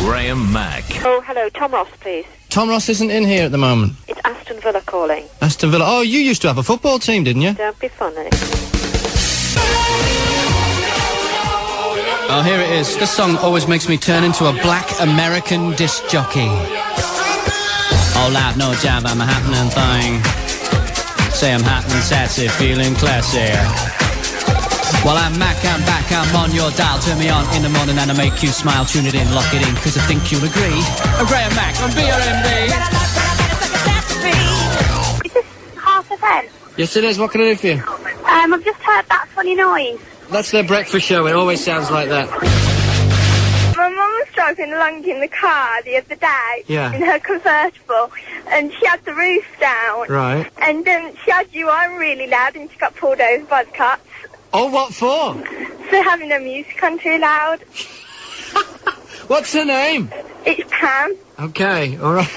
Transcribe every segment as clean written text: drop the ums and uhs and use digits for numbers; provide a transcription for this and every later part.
Graham Mack. Oh, hello. Tom Ross, please. Tom Ross isn't in here at the moment. It's Aston Villa calling. Aston Villa. Oh, you used to have a football team, didn't you? Don't be funny. Oh, here it is. This song always makes me turn into a black American disc jockey. Oh, loud, no job, I'm a happening thing. Say I'm hot and sassy, feeling classy. Well, I'm Mack, I'm back, I'm on your dial. Turn me on in the morning and I make you smile. Tune it in, lock it in, cause I think you'll agree. I'm Graham Mack on BRMB. Is this 10:30? Yes, it is. What can I do for you? I've just heard that funny noise. That's their breakfast show. It always sounds like that. My mum was driving along in the car the other day in her convertible, and she had the roof down. Right. And she had you on really loud, and she got pulled over by the cops. Oh, what for? For having her music on too loud. What's her name? It's Pam. Okay, all right.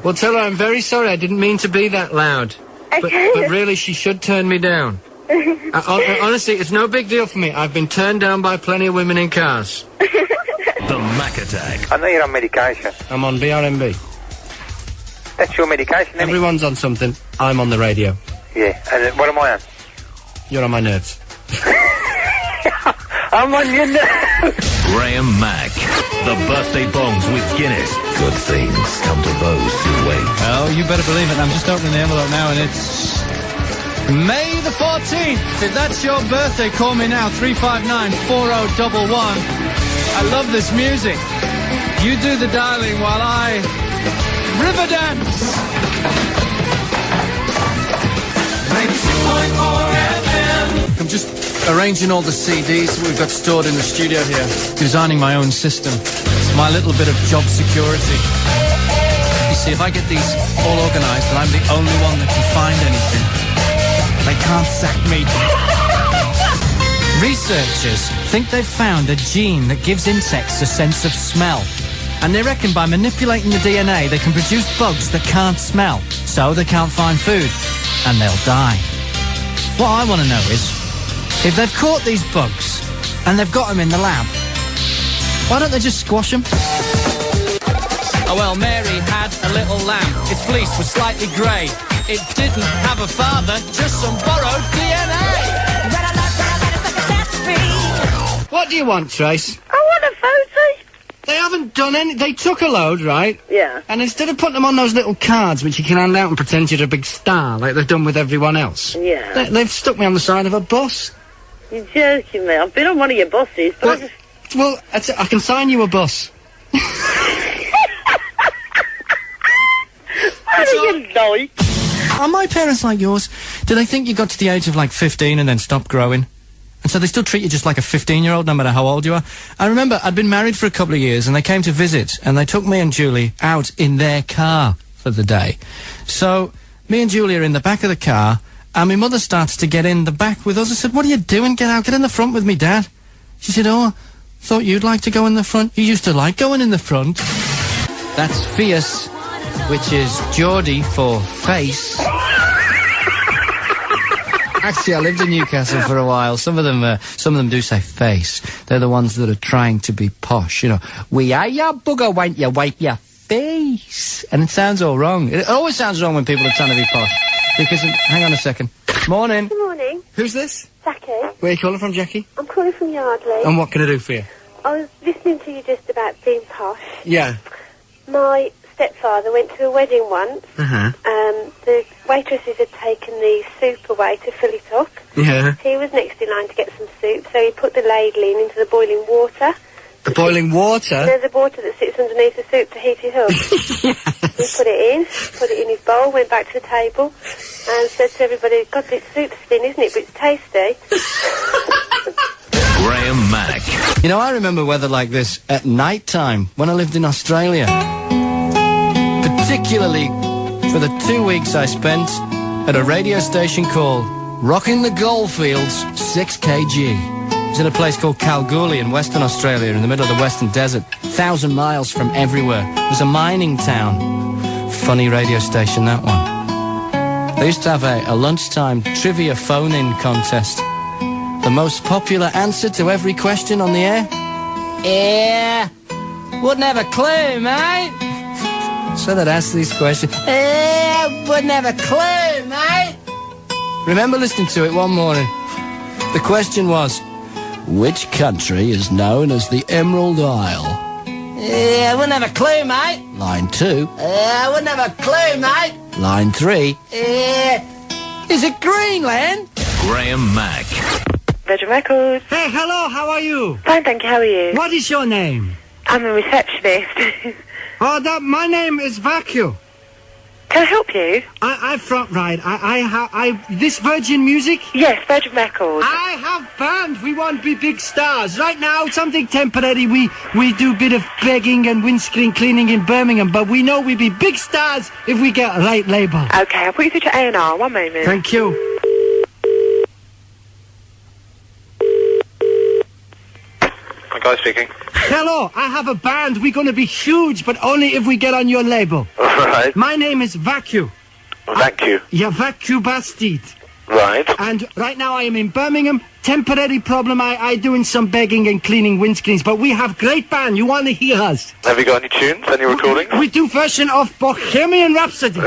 Well, tell her I'm very sorry. I didn't mean to be that loud. Okay. But really, she should turn me down. Honestly, it's no big deal for me. I've been turned down by plenty of women in cars. The Mack Attack. I know you're on medication. I'm on BRMB. That's your medication, isn't Everyone's on something. I'm on the radio. it? Yeah. And what am I on? You're on my nerves. I'm on your nerves. Graham Mack. The birthday bongs with Guinness. Good things come to those who wait. Oh, you better believe it. I'm just opening the envelope now, and it's May the 14th. If that's your birthday, call me now. 359-4011. I love this music. You do the dialing while I river dance. 92.4 FM. I'm just arranging all the CDs we've got stored in the studio here. Designing my own system. It's my little bit of job security. You see, if I get these all organised, then I'm the only one that can find anything. They can't sack me. Researchers think they've found a gene that gives insects a sense of smell. And they reckon by manipulating the DNA, they can produce bugs that can't smell. So they can't find food. And they'll die. What I want to know is, if they've caught these bugs, and they've got them in the lab, why don't they just squash them? Oh well, Mary had a little lamb. Its fleece was slightly grey. It didn't have a father, just some borrowed DNA. What do you want, Trace? I want a photo. They haven't done any... They took a load, right? Yeah. And instead of putting them on those little cards which you can hand out and pretend you're a big star, like they've done with everyone else... Yeah. They've stuck me on the side of a bus. You're joking me. I've been on one of your buses, but Well, I can sign you a bus. What do you like? Are my parents like yours? Do they think you got to the age of like 15 and then stopped growing? And so they still treat you just like a 15-year-old no matter how old you are? I remember I'd been married for a couple of years and they came to visit and they took me and Julie out in their car for the day. So me and Julie are in the back of the car and my mother starts to get in the back with us. I said, what are you doing? Get out, get in the front with me, Dad. She said, oh, thought you'd like to go in the front. You used to like going in the front. That's fierce, which is Geordie for face. Actually, I lived in Newcastle for a while. Some of them do say face. They're the ones that are trying to be posh. You know, we are your bugger, won't you wipe your face? And it sounds all wrong. It always sounds wrong when people are trying to be posh. Because, hang on a second. Morning. Good morning. Who's this? Jackie. Where are you calling from, Jackie? I'm calling from Yardley. And what can I do for you? I was listening to you just about being posh. Yeah. My stepfather went to a wedding once. Uh-huh. The waitresses had taken the soup away to fill it up. Yeah. He was next in line to get some soup, so he put the ladle into the boiling water. The boiling water? There's the water that sits underneath the soup to heat it up. Yes. He put it in his bowl, went back to the table, and said to everybody, God, this soup's thin, isn't it? But it's tasty. Graham Mack. You know, I remember weather like this at night time when I lived in Australia. Particularly for the 2 weeks I spent at a radio station called Rocking the Goldfields 6kg. It was in a place called Kalgoorlie in Western Australia, in the middle of the Western Desert, 1,000 miles from everywhere. It was a mining town. Funny radio station, that one. They used to have a lunchtime trivia phone-in contest. The most popular answer to every question on the air? wouldn't have a clue, mate. So they'd ask these questions. Wouldn't have a clue, mate. Remember listening to it one morning. The question was, which country is known as the Emerald Isle? I wouldn't have a clue, mate. Line 2. I wouldn't have a clue, mate. Line 3. Is it Greenland? Graham Mack. Virgin Records. Hey, hello, how are you? Fine, thank you. How are you? What is your name? I'm a receptionist. My name is Vacuum. Can I help you? I front ride. This Virgin Music? Yes, Virgin Records. I have band. We want to be big stars. Right now, something temporary. We do a bit of begging and windscreen cleaning in Birmingham, but we know we be big stars if we get a right label. Okay, I'll put you through to A&R. One moment. Thank you. Guy speaking. Hello, I have a band. We're going to be huge, but only if we get on your label. Right. My name is Vacuum. Vacuum. Yeah, Vacuum Bastard. Right. And right now I am in Birmingham. Temporary problem. I doing some begging and cleaning windscreens, but we have great band. You want to hear us? Have you got any tunes? Any recordings? We do version of Bohemian Rhapsody.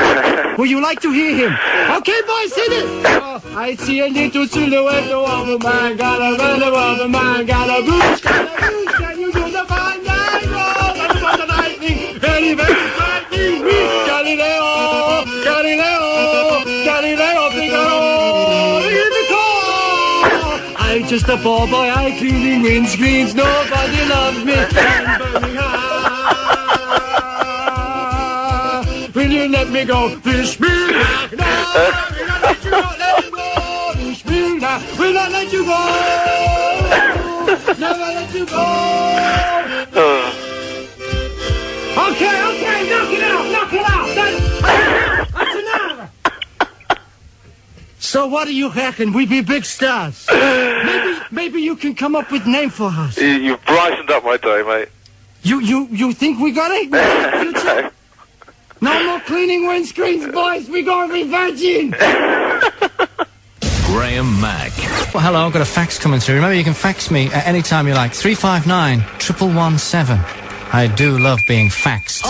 Would you like to hear him? Okay, boys, hit it. Oh, I see a little silhouette of a man, got a run of a man, got a boots, can you do the fine night? Oh, what the lightning, very, very frightening. Galileo, Galileo, Galileo, Figaro, in the car. I'm just a poor boy, I cleaning windscreens, nobody loves me. Will you let me go? Fish me back. No, will not let you go. Let me go. Fish me back. Will not let you go. Never let you go. Okay, knock it out. That's enough. So what do you reckon? We be big stars. Maybe you can come up with name for us. You've brightened up my day, mate. You think we got it? No more cleaning windscreens, boys. We're going to be virgin. Graham Mack. Well, hello, I've got a fax coming through. Remember, you can fax me at any time you like. 359-1117. I do love being faxed.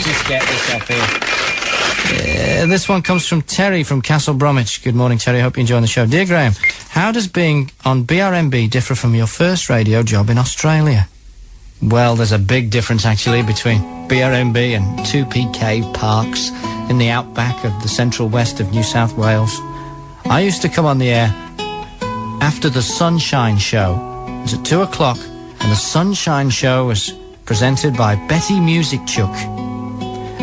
Just get this up here. This one comes from Terry from Castle Bromwich. Good morning, Terry. Hope you're enjoying the show. Dear Graham, how does being on BRMB differ from your first radio job in Australia? Well, there's a big difference, actually, between BRMB and 2PK parks in the outback of the central west of New South Wales. I used to come on the air after the Sunshine Show. It was at 2 o'clock, and the Sunshine Show was presented by Betty Music Chuck.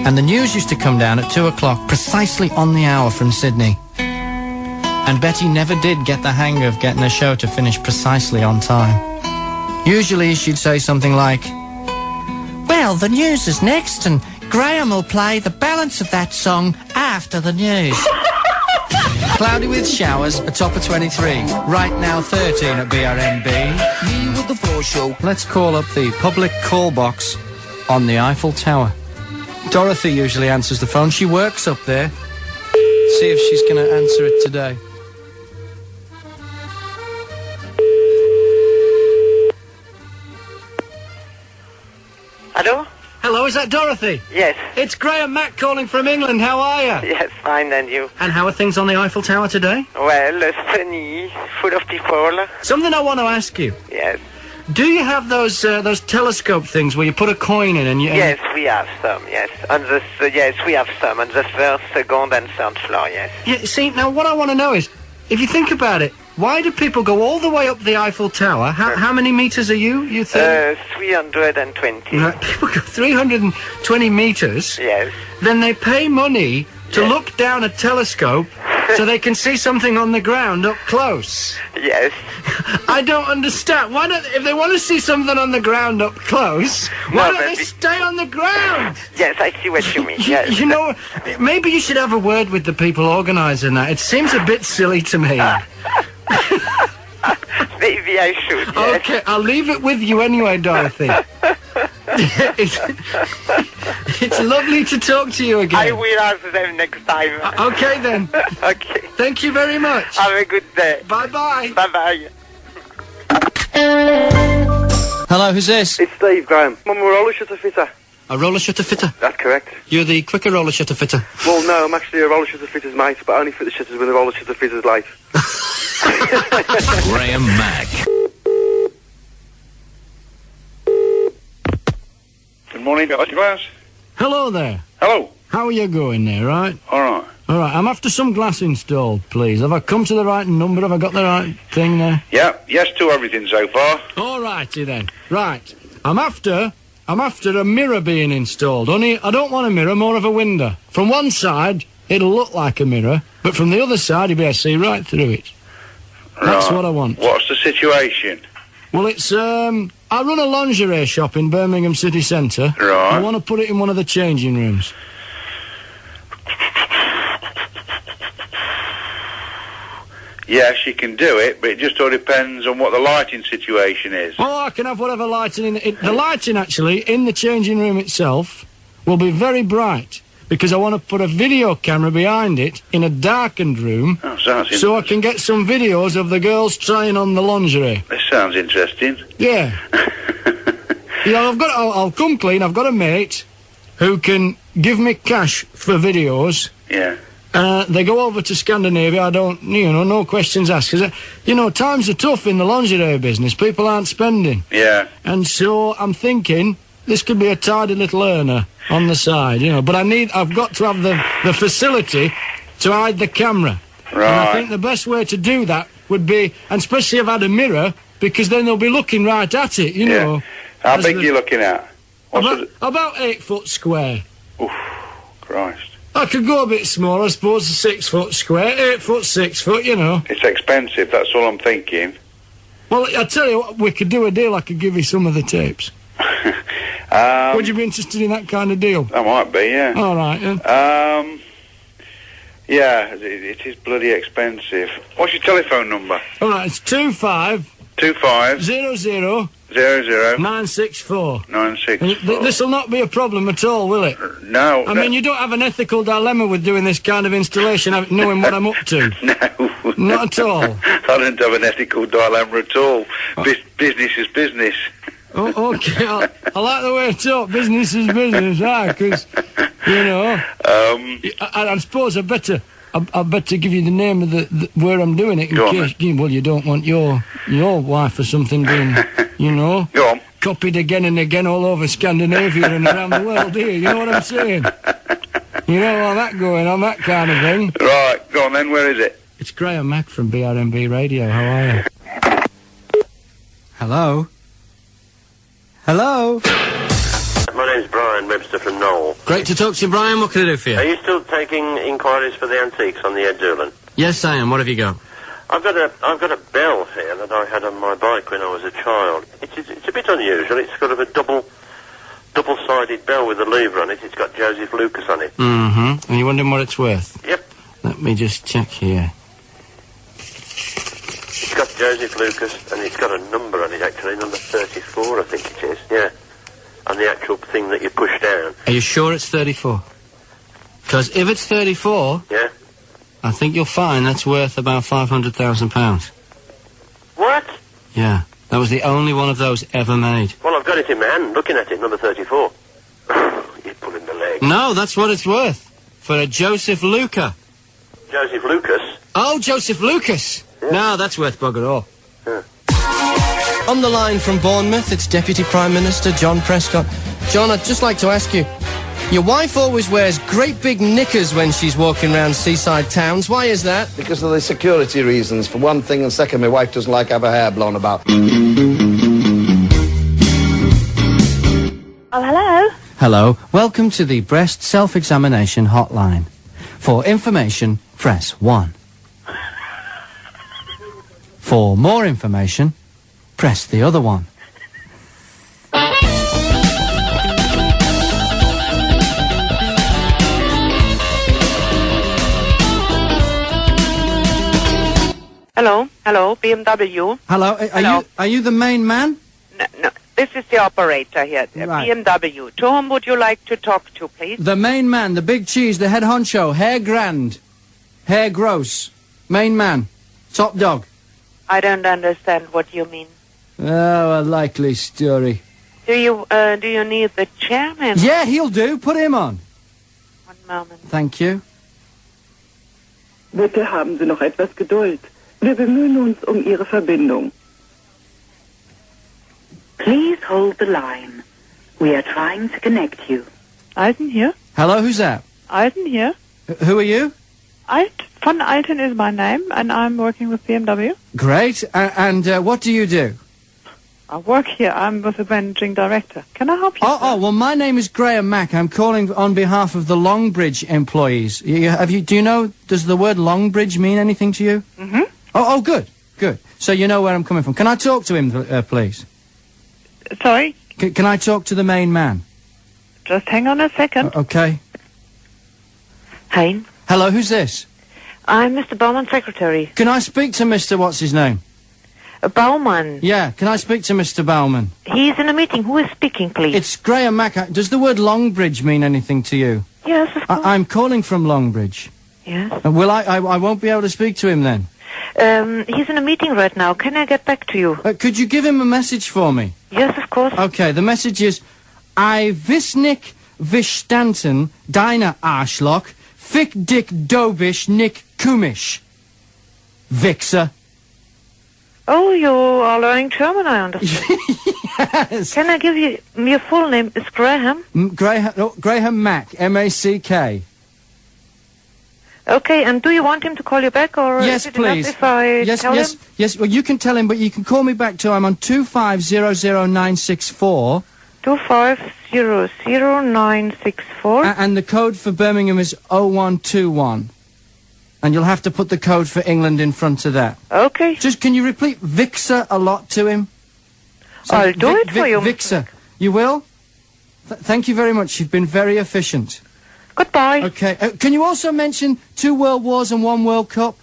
And the news used to come down at 2 o'clock, precisely on the hour from Sydney. And Betty never did get the hang of getting a show to finish precisely on time. Usually she'd say something like, well, the news is next, and Graham will play the balance of that song after the news. Cloudy with showers, a top of 23. Right now 13 at BRMB. Me with the floor show. Let's call up the public call box on the Eiffel Tower. Dorothy usually answers the phone. She works up there. See if she's going to answer it today. Hello? Hello, is that Dorothy? Yes. It's Graham Mack calling from England. How are you? Yes, fine, and you? And how are things on the Eiffel Tower today? Well, sunny, full of people. Something I want to ask you. Yes. Do you have those telescope things where you put a coin in and you... Yes, we have some, yes. Yes, we have some on the first, second, and third floor, yes. Yeah, see, now what I want to know is, if you think about it, why do people go all the way up the Eiffel Tower? How many meters are you? You think? 320. People go 320 meters. Yes. Then they pay money to look down a telescope so they can see something on the ground up close. Yes. I don't understand. Why don't, if they want to see something on the ground up close, why don't they stay on the ground? Yes, I see what you mean. Yes. You know, maybe you should have a word with the people organising that. It seems a bit silly to me. Maybe I should, yes. Okay, I'll leave it with you anyway, Dorothy. It's lovely to talk to you again. I will ask them next time. Okay, then. Okay. Thank you very much. Have a good day. Bye-bye. Bye-bye. Hello, who's this? It's Steve, Graham. I'm a roller shutter fitter. A roller shutter fitter? That's correct. You're the quicker roller shutter fitter. Well, no, I'm actually a roller shutter fitter's mate, but I only fit the shutters when the roller shutter fitter's late. Graham Mack. Good morning, got your glass? Hello there. Hello. How are you going there, right? All right. All right, I'm after some glass installed, please. Have I come to the right number? Have I got the right thing there? Yeah, yes to everything so far. All righty then. Right. I'm after a mirror being installed. Only I don't want a mirror, more of a window. From one side, it'll look like a mirror, but from the other side, you'll be able to see right through it. That's Right. what I want. What's the situation? Well, it's, I run a lingerie shop in Birmingham city centre. Right. I want to put it in one of the changing rooms. Yes, you can do it, but it just all depends on what the lighting situation is. Oh, I can have whatever lighting in it. The lighting, actually, in the changing room itself will be very bright because I want to put a video camera behind it in a darkened room Oh, sounds so I can get some videos of the girls trying on the lingerie. This sounds interesting. Yeah. Yeah, I'll come clean. I've got a mate who can give me cash for videos. Yeah. They go over to Scandinavia. I don't, no questions asked. Because, times are tough in the lingerie business. People aren't spending. Yeah. And so I'm thinking this could be a tidy little earner on the side, But I've got to have the facility to hide the camera. Right. And I think the best way to do that would be, and especially if I had a mirror, because then they'll be looking right at it, Yeah. How big are you looking at? About 8 foot square. Oof, Christ. I could go a bit smaller, I suppose, 6 foot square, 8 foot, 6 foot, It's expensive, that's all I'm thinking. Well, I tell you what, we could do a deal. I could give you some of the tapes. Would you be interested in that kind of deal? I might be, yeah. All right, yeah. Yeah, it is bloody expensive. What's your telephone number? All right, it's 25 00 964. 964. This will not be a problem at all, will it? No. I mean, you don't have an ethical dilemma with doing this kind of installation, knowing what I'm up to. No. Not at all. I don't have an ethical dilemma at all. Business is business. Oh, okay, I like the way you talk. Business is business, because, I suppose I better give you the name of the where I'm doing it in case, you don't want your wife or something being, Go on. copied again and again all over Scandinavia and around the world, do you? You know what I'm saying? You know all that going on, that kind of thing. Right, go on then, where is it? It's Graham Mack from BRMB Radio, how are you? Hello? Hello? My name's Brian Webster from Knoll. Great to talk to you, Brian. What can I do for Are you? you still taking inquiries for the antiques on the Ed Doolan? Yes, I am. What have you got? I've got a bell here that I had on my bike when I was a child. It's a bit unusual. It's got a double-sided bell with a lever on it. It's got Joseph Lucas on it. Mm-hmm. And you're wondering what it's worth? Yep. Let me just check here. It's got Joseph Lucas, and it's got a number on it, actually, number 34, I think it is, yeah. And the actual thing that you push down. Are you sure it's 34? Because if it's 34... Yeah? I think you'll find that's worth about £500,000. What? Yeah. That was the only one of those ever made. Well, I've got it in my hand, looking at it, number 34. You're pulling the leg. No, that's what it's worth. For a Joseph Luca. Joseph Lucas? Oh, Joseph Lucas! Yeah. No, that's worth bugger all. Yeah. On the line from Bournemouth, it's Deputy Prime Minister John Prescott. John, I'd just like to ask you, your wife always wears great big knickers when she's walking around seaside towns. Why is that? Because of the security reasons, for one thing, and second, my wife doesn't like to have her hair blown about. Oh, hello? Hello. Welcome to the Breast Self-Examination Hotline. For information, press 1. For more information, press the other one. Hello, BMW. Hello, are you the main man? No, this is the operator here, Right. BMW. To whom would you like to talk to, please? The main man, the big cheese, the head honcho, hair grand, hair gross, main man, top dog. I don't understand what you mean. Oh, a likely story. Do you need the chairman? Yeah, he'll do. Put him on. One moment. Thank you. Bitte haben Sie noch etwas Geduld. Wir bemühen uns Ihre Verbindung. Please hold the line. We are trying to connect you. Alten here? Hello, who's that? Alten here. Who are you? Von Alten is my name, and I'm working with BRMB. Great. And what do you do? I work here. I'm with the managing director. Can I help you? Well, my name is Graham Mack. I'm calling on behalf of the Longbridge employees. Do you know, does the word Longbridge mean anything to you? Mm-hmm. Oh, good. So you know where I'm coming from. Can I talk to him, please? Sorry? Can I talk to the main man? Just hang on a second. Okay. Hein? Hello, who's this? I'm Mr. Bauman's secretary. Can I speak to Mr. What's-his-name? Bauman. Yeah, can I speak to Mr. Bauman? He's in a meeting. Who is speaking, please? It's Graham Mack. Does the word Longbridge mean anything to you? Yes, of course. I'm calling from Longbridge. Yes? Will I won't be able to speak to him then? He's in a meeting right now. Can I get back to you? Could you give him a message for me? Yes, of course. Okay, the message is, I Visnik Vishtanten, deine Arschloch, Fick Dick Dobish Nick Kumish. Vixer. Oh, you are learning German, I understand. Yes. Can I give you your full name? Is Graham? Graham Mack, M-A-C-K. Okay, and do you want him to call you back, or yes, is it please. enough if I tell him? Yes. Well, you can tell him, but you can call me back too. I'm on 2500964. 2500964. And the code for Birmingham is 0121. And you'll have to put the code for England in front of that. Okay. Just, can you repeat Vixer a lot to him? I'll do it for you. Vixer. You will? Thank you very much. You've been very efficient. Goodbye. Okay. Can you also mention 2 World Wars and 1 World Cup?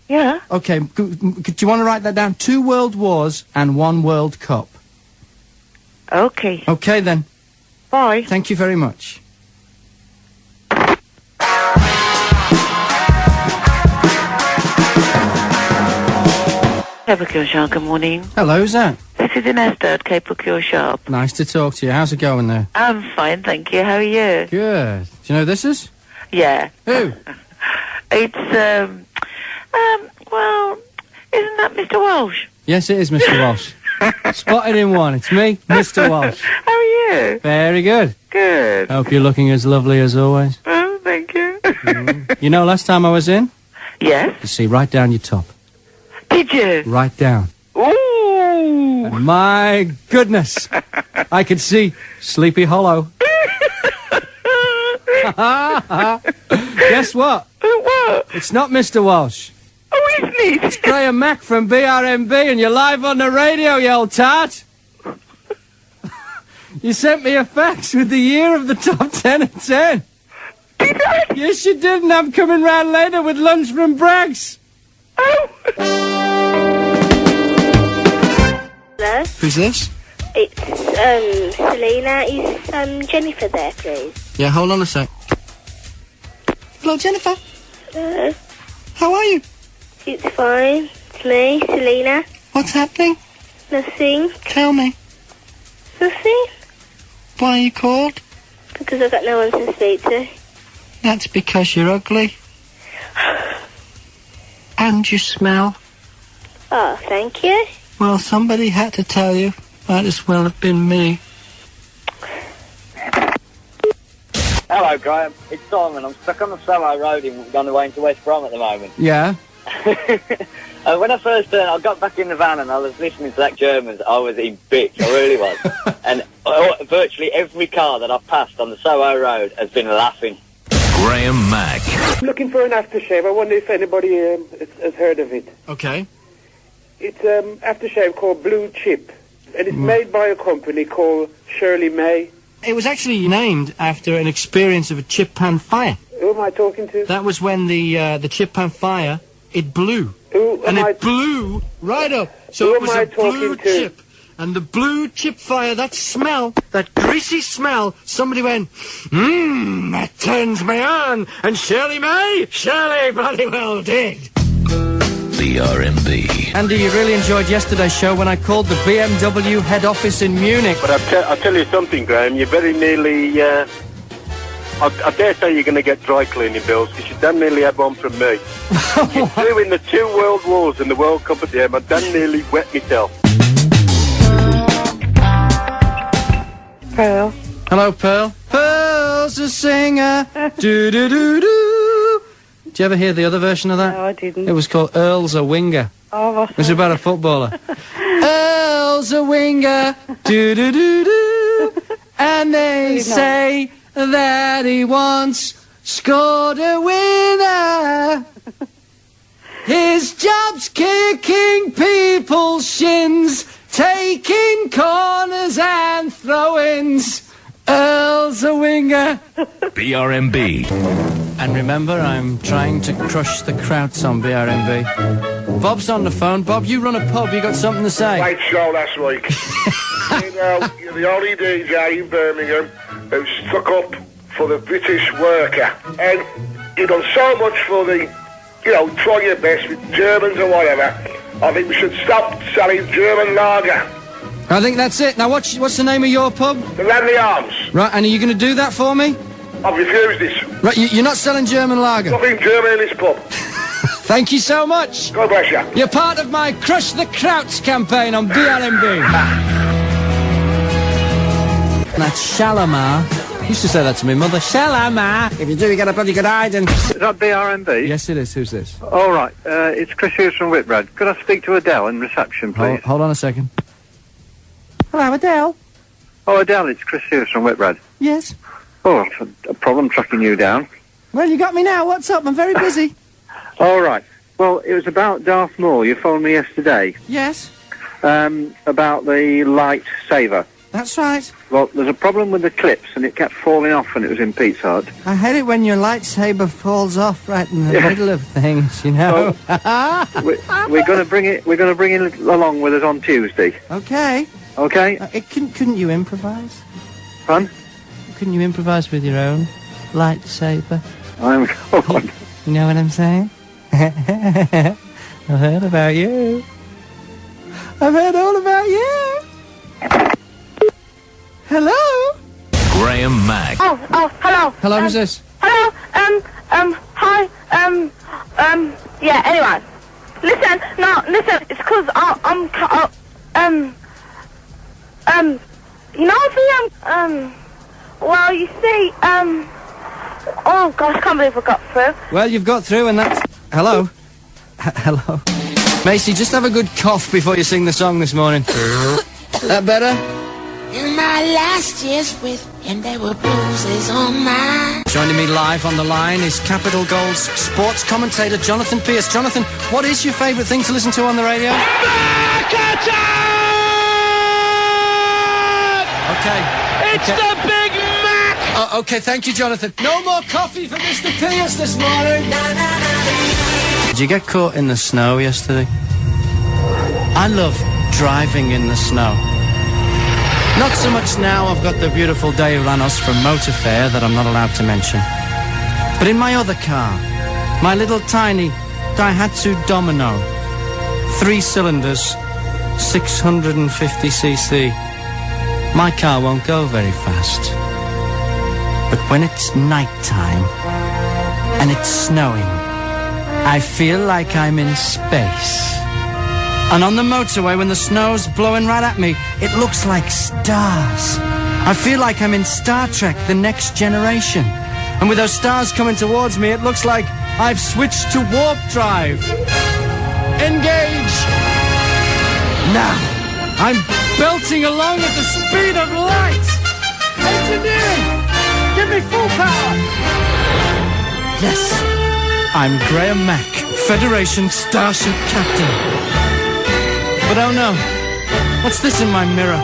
Yeah. Okay. Do you want to write that down? 2 World Wars and 1 World Cup. Okay. Okay, then. Bye. Thank you very much. Procure Shop, good morning. Hello, who's that? This is Inesta at Cape Procure Shop. Nice to talk to you. How's it going there? I'm fine, thank you. How are you? Good. Do you know who this is? Yeah. Who? It's, well, isn't that Mr. Walsh? Yes, it is Mr. Walsh. Spotted in one. It's me, Mr. Walsh. How are you? Very good. Good. I hope you're looking as lovely as always. Oh, thank you. You know, last time I was in? Yes? You see, right down your top. Did you? Right down. Ooh! And my goodness. I could see Sleepy Hollow. Guess what? What? It's not Mr. Walsh. Oh, isn't it? It's Graham Mack from BRMB, and you're live on the radio, you old tart. You sent me a fax with the year of the top 10 at 10. Did I? Yes, you did, and I'm coming round later with lunch from Bragg's. Oh! Hello? Who's this? It's, Selena. Is, Jennifer there, please? Yeah, hold on a sec. Hello, Jennifer. Hello? How are you? It's fine. It's me, Selena. What's happening? Nothing. Tell me. Nothing? Why you called? Because I've got no one to speak to. That's because you're ugly. And you smell. Oh, thank you. Well, somebody had to tell you. Might as well have been me. Hello, Graham. It's Simon. I'm stuck on the Soho Road on the way into West Brom at the moment. Yeah? When I first I got back in the van and I was listening to that Germans, I was in bits. I really was. And virtually every car that I've passed on the Soho Road has been laughing. Graham Mack. I'm looking for an aftershave. I wonder if anybody has heard of it. Okay. It's aftershave called Blue Chip, and it's made by a company called Shirley May. It was actually named after an experience of a chip pan fire. Who am I talking to? That was when the chip pan fire, it blew. It blew right up. So it was a blue chip. And the blue chip fire, that smell, that greasy smell, somebody went, that turns me on. And Shirley May, Shirley bloody well did. BRMB. Andy, you really enjoyed yesterday's show when I called the BMW head office in Munich. But I'll tell you something, Graham. You very nearly... I dare say you're going to get dry cleaning bills because you damn nearly had one from me. You threw in the 2 World Wars and the World Cup at the end. I damn nearly wet myself. Pearl. Hello, Pearl. Pearl's a singer. Do-do-do-do. Did you ever hear the other version of that? No, I didn't. It was called Earl's a Winger. Oh, what's It was about a footballer. Earl's a winger. Do-do-do-do. And they say that he once scored a winner. His job's kicking people's shins, taking corners and throw-ins. Earl's a winger. BRMB. And remember, I'm trying to crush the Krauts on BRMB. Bob's on the phone. Bob, you run a pub. You got something to say? Great show last week. You know, you're the only DJ in Birmingham who stuck up for the British worker. And you've done so much for the, you know, try your best with Germans or whatever. I think we should stop selling German lager. I think that's it. Now, what's the name of your pub? The Lanley Arms. Right, and are you going to do that for me? I've refused this. Right, you're not selling German lager? Nothing German in this pub. Thank you so much. God bless you. You're part of my Crush the Krauts campaign on BRMB. That's Shalimar. Used to say that to me mother. Shalimar. If you do, you get a bloody good hiding. Is that BRMB? Yes, it is. Who's this? All right. It's Chris Hughes from Whitbread. Could I speak to Adele in reception, please? Hold on a second. Hello, Adele. Oh, Adele, it's Chris Hughes from Whitbread. Yes. Oh, a problem tracking you down. Well, you got me now. What's up? I'm very busy. All right. Well, it was about Darth Maul. You phoned me yesterday. Yes. About the light saver. That's right. Well, there's a problem with the clips, and it kept falling off when it was in Pete's Hut. I hate it when your lightsaber falls off right in the middle of things, you know. We're going to bring it. We're going to bring it along with us on Tuesday. Okay. Okay. Couldn't you improvise? Fun? Couldn't you improvise with your own lightsaber? I'm going. You know what I'm saying? I've heard about you. I've heard all about you. Hello? Graham Mack. Oh, hello. Hello, who's this? Hello, hi, yeah, anyway. Listen, it's 'cause you know the, well, you see, oh gosh, I can't believe I got through. Well, you've got through and that's... Hello? Hello? Macy, just have a good cough before you sing the song this morning. That better? In my last years with, and there were bruises on my... Joining me live on the line is Capital Goals sports commentator Jonathan Pierce. Jonathan, what is your favourite thing to listen to on the radio? Okay. It's the Big Mac! Okay, thank you, Jonathan. No more coffee for Mr. Pierce this morning. Did you get caught in the snow yesterday? I love driving in the snow. Not so much now I've got the beautiful Dave Lanos from Motor Fair that I'm not allowed to mention. But in my other car, my little tiny Daihatsu Domino, 3 cylinders, 650cc. My car won't go very fast. But when it's nighttime and it's snowing, I feel like I'm in space. And on the motorway, when the snow's blowing right at me, it looks like stars. I feel like I'm in Star Trek, The Next Generation. And with those stars coming towards me, it looks like I've switched to warp drive. Engage! Now, I'm belting along at the speed of light. Engineering, give me full power. Yes, I'm Graham Mack, Federation Starship Captain. But oh no, what's this in my mirror?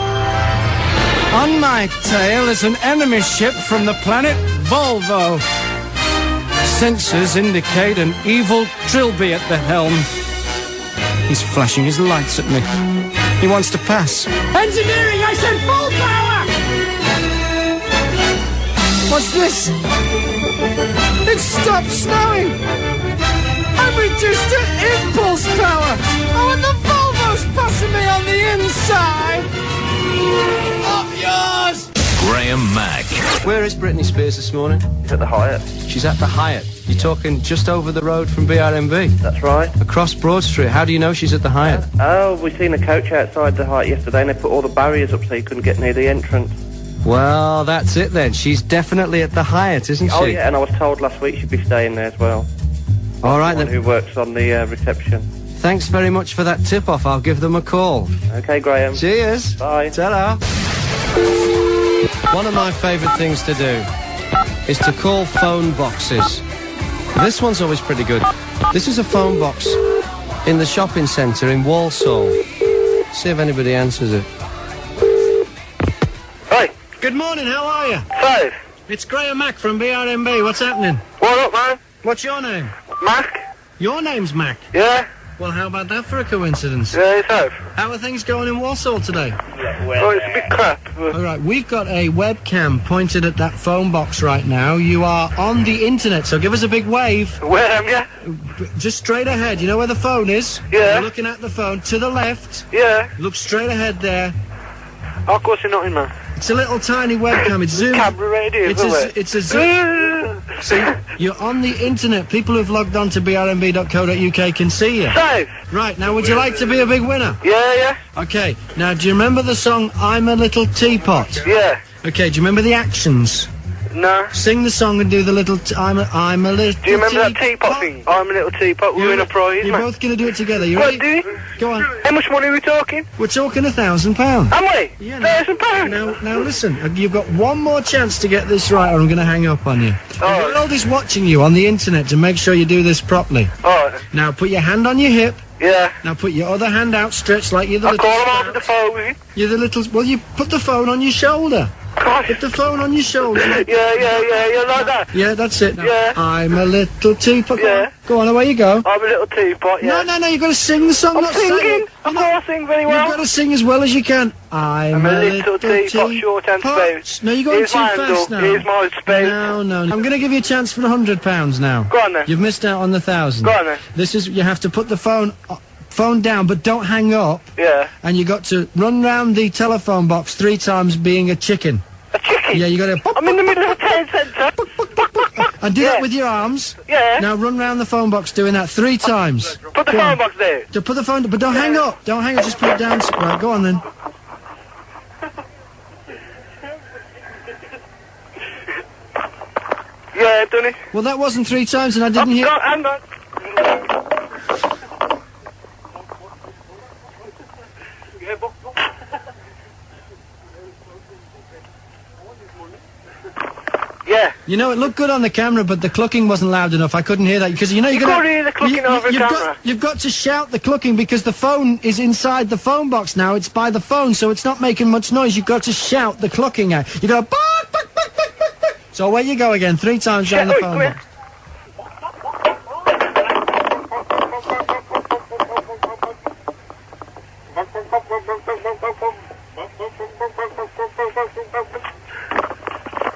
On my tail is an enemy ship from the planet Volvo. Sensors indicate an evil trilby at the helm. He's flashing his lights at me. He wants to pass. Engineering, I said full power! What's this? It stopped snowing! I'm reduced to impulse power! inside of yours. Graham Mack. Where is Britney Spears this morning? She's at the Hyatt. She's at the Hyatt. You're talking just over the road from BRMB? That's right. Across Broad Street. How do you know she's at the Hyatt? Oh, we seen a coach outside the Hyatt yesterday and they put all the barriers up so you couldn't get near the entrance. Well, that's it then. She's definitely at the Hyatt, isn't she? Oh, yeah, and I was told last week she'd be staying there as well. All right, then. Who works on the reception. Thanks very much for that tip-off. I'll give them a call. Okay, Graham. Cheers. Bye. Ta-da. One of my favourite things to do is to call phone boxes. This one's always pretty good. This is a phone box in the shopping centre in Walsall. See if anybody answers it. Hey. Good morning, how are you? Five. It's Graham Mack from BRMB. What's happening? What up, man? What's your name? Mack. Your name's Mack? Yeah. Well, how about that for a coincidence? Yeah, yourself. How are things going in Walsall today? Oh, it's a bit crap. All right, we've got a webcam pointed at that phone box right now. You are on the internet, so give us a big wave. Where am you? Just straight ahead. You know where the phone is? Yeah. You're looking at the phone. To the left. Yeah. Look straight ahead there. Oh, of course you're not in, man. It's a little tiny webcam. It's zoomed. Camera radio, It's a zoom. See, you're on the internet. People who've logged on to brmb.co.uk can see you. Safe. Right, now would you like to be a big winner? Yeah. Okay, now do you remember the song I'm a Little Teapot? Yeah. Okay, do you remember the actions? No. Sing the song and do the little I'm a little teapot. Do you remember that teapot thing? I'm a little teapot, we win a prize, You're mate. both going to do it together, you What, ready? do you? Go on. How much money are we talking? We're talking £1,000. Am we? Yeah, £1,000? Now listen, you've got one more chance to get this right or I'm going to hang up on you. The world is watching you on the internet to make sure you do this properly. Alright. Now put your hand on your hip. Yeah. Now put your other hand outstretched like you're the I'll little... call him over the phone with you. You're the little... Well, you put the phone on your shoulder. Gosh. Put the phone on your shoulder. Yeah, like that. Yeah, that's it. Now, Yeah. I'm a little teapot. Yeah. Go on, away you go. I'm a little teapot, yeah. No, you've got to sing the song. I'm not say singing. it. I can't sing very well. You've got to sing as well as you can. I'm a little teapot, short and spout. No, you're going Here's too my fast handle. now. Here's my spout. No. I'm going to give you a chance for £100 now. Go on then. You've missed out on the 1,000. Go on then. This is, you have to put the phone down, but don't hang up. Yeah. And you got to run round the telephone box 3 times being a chicken. A chicken? Yeah, you got to... I'm in the middle of a town centre. And do that with your arms. Yeah. Now run round the phone box doing that 3 times. Put the phone box there. To put the phone... But don't hang up. Don't hang up. Just put it down. Right, go on then. Yeah, I've done it. Well, that wasn't 3 times and I didn't hear... Hang on. Yeah. You know, it looked good on the camera, but the clucking wasn't loud enough. I couldn't hear that because you know You can't hear the clucking over camera. You've got to shout the clucking because the phone is inside the phone box now. It's by the phone, so it's not making much noise. You've got to shout the clucking out. You go bark, bark, bark, bark, bark, bark. So away you go again, 3 times down the phone box.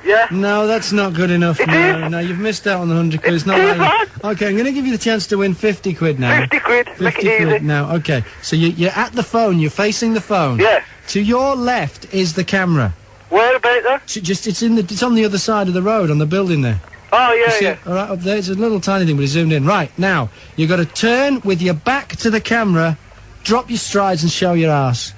Yeah? No, that's not good enough. No, you've missed out on the 100 quid. It's not like... Okay, I'm going to give you the chance to win 50 quid now. 50 quid. 50 Make it quid easy. now. Okay, so you're at the phone. You're facing the phone. Yeah. To your left is the camera. Where about there? It's on the other side of the road, on the building there. Oh, You yeah, see yeah. it? All right, up there. It's a little tiny thing, but it's zoomed in. Right, now, you've got to turn with your back to the camera, drop your strides and show your ass.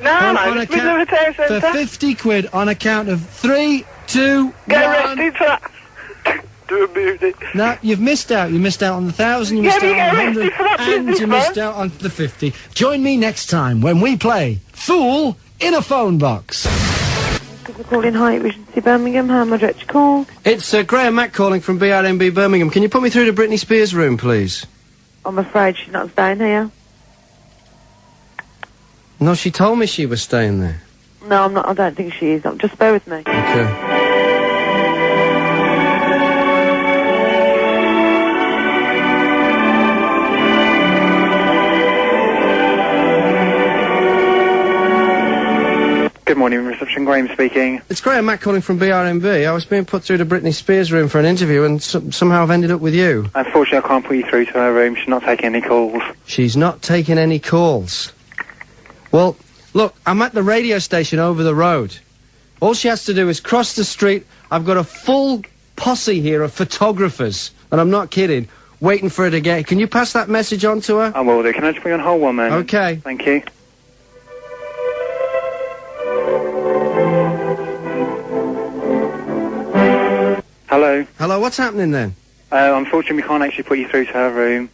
No, man, it's middle of a town For centre. 50 quid on a count of 3, 2, Get 1. arrested for that. Do a movie. No, you've missed out. You missed out on the 1,000, you Yeah, missed but you out on get the 100, arrested for that and business, you man. missed out on the 50. Join me next time when we play Fool in a Phone Box. Thank you for calling Hyatt Regency Birmingham. How am I direct your call? It's Graham Mack calling from BRMB Birmingham. Can you put me through to Britney Spears' room, please? I'm afraid she's not staying here. No, she told me she was staying there. No, I'm not. I don't think she is. Just bear with me. Okay. Good morning, reception. Graham speaking. It's Graham Mack calling from BRMB. I was being put through to Britney Spears' room for an interview and somehow I've ended up with you. Unfortunately, I can't put you through to her room. She's not taking any calls. She's not taking any calls. Well, look, I'm at the radio station over the road. All she has to do is cross the street. I've got a full posse here of photographers, and I'm not kidding, waiting for her to get... Can you pass that message on to her? I will do. Can I just put you on hold one moment? Okay. Thank you. Hello. Hello, what's happening then? Unfortunately, we can't actually put you through to her room.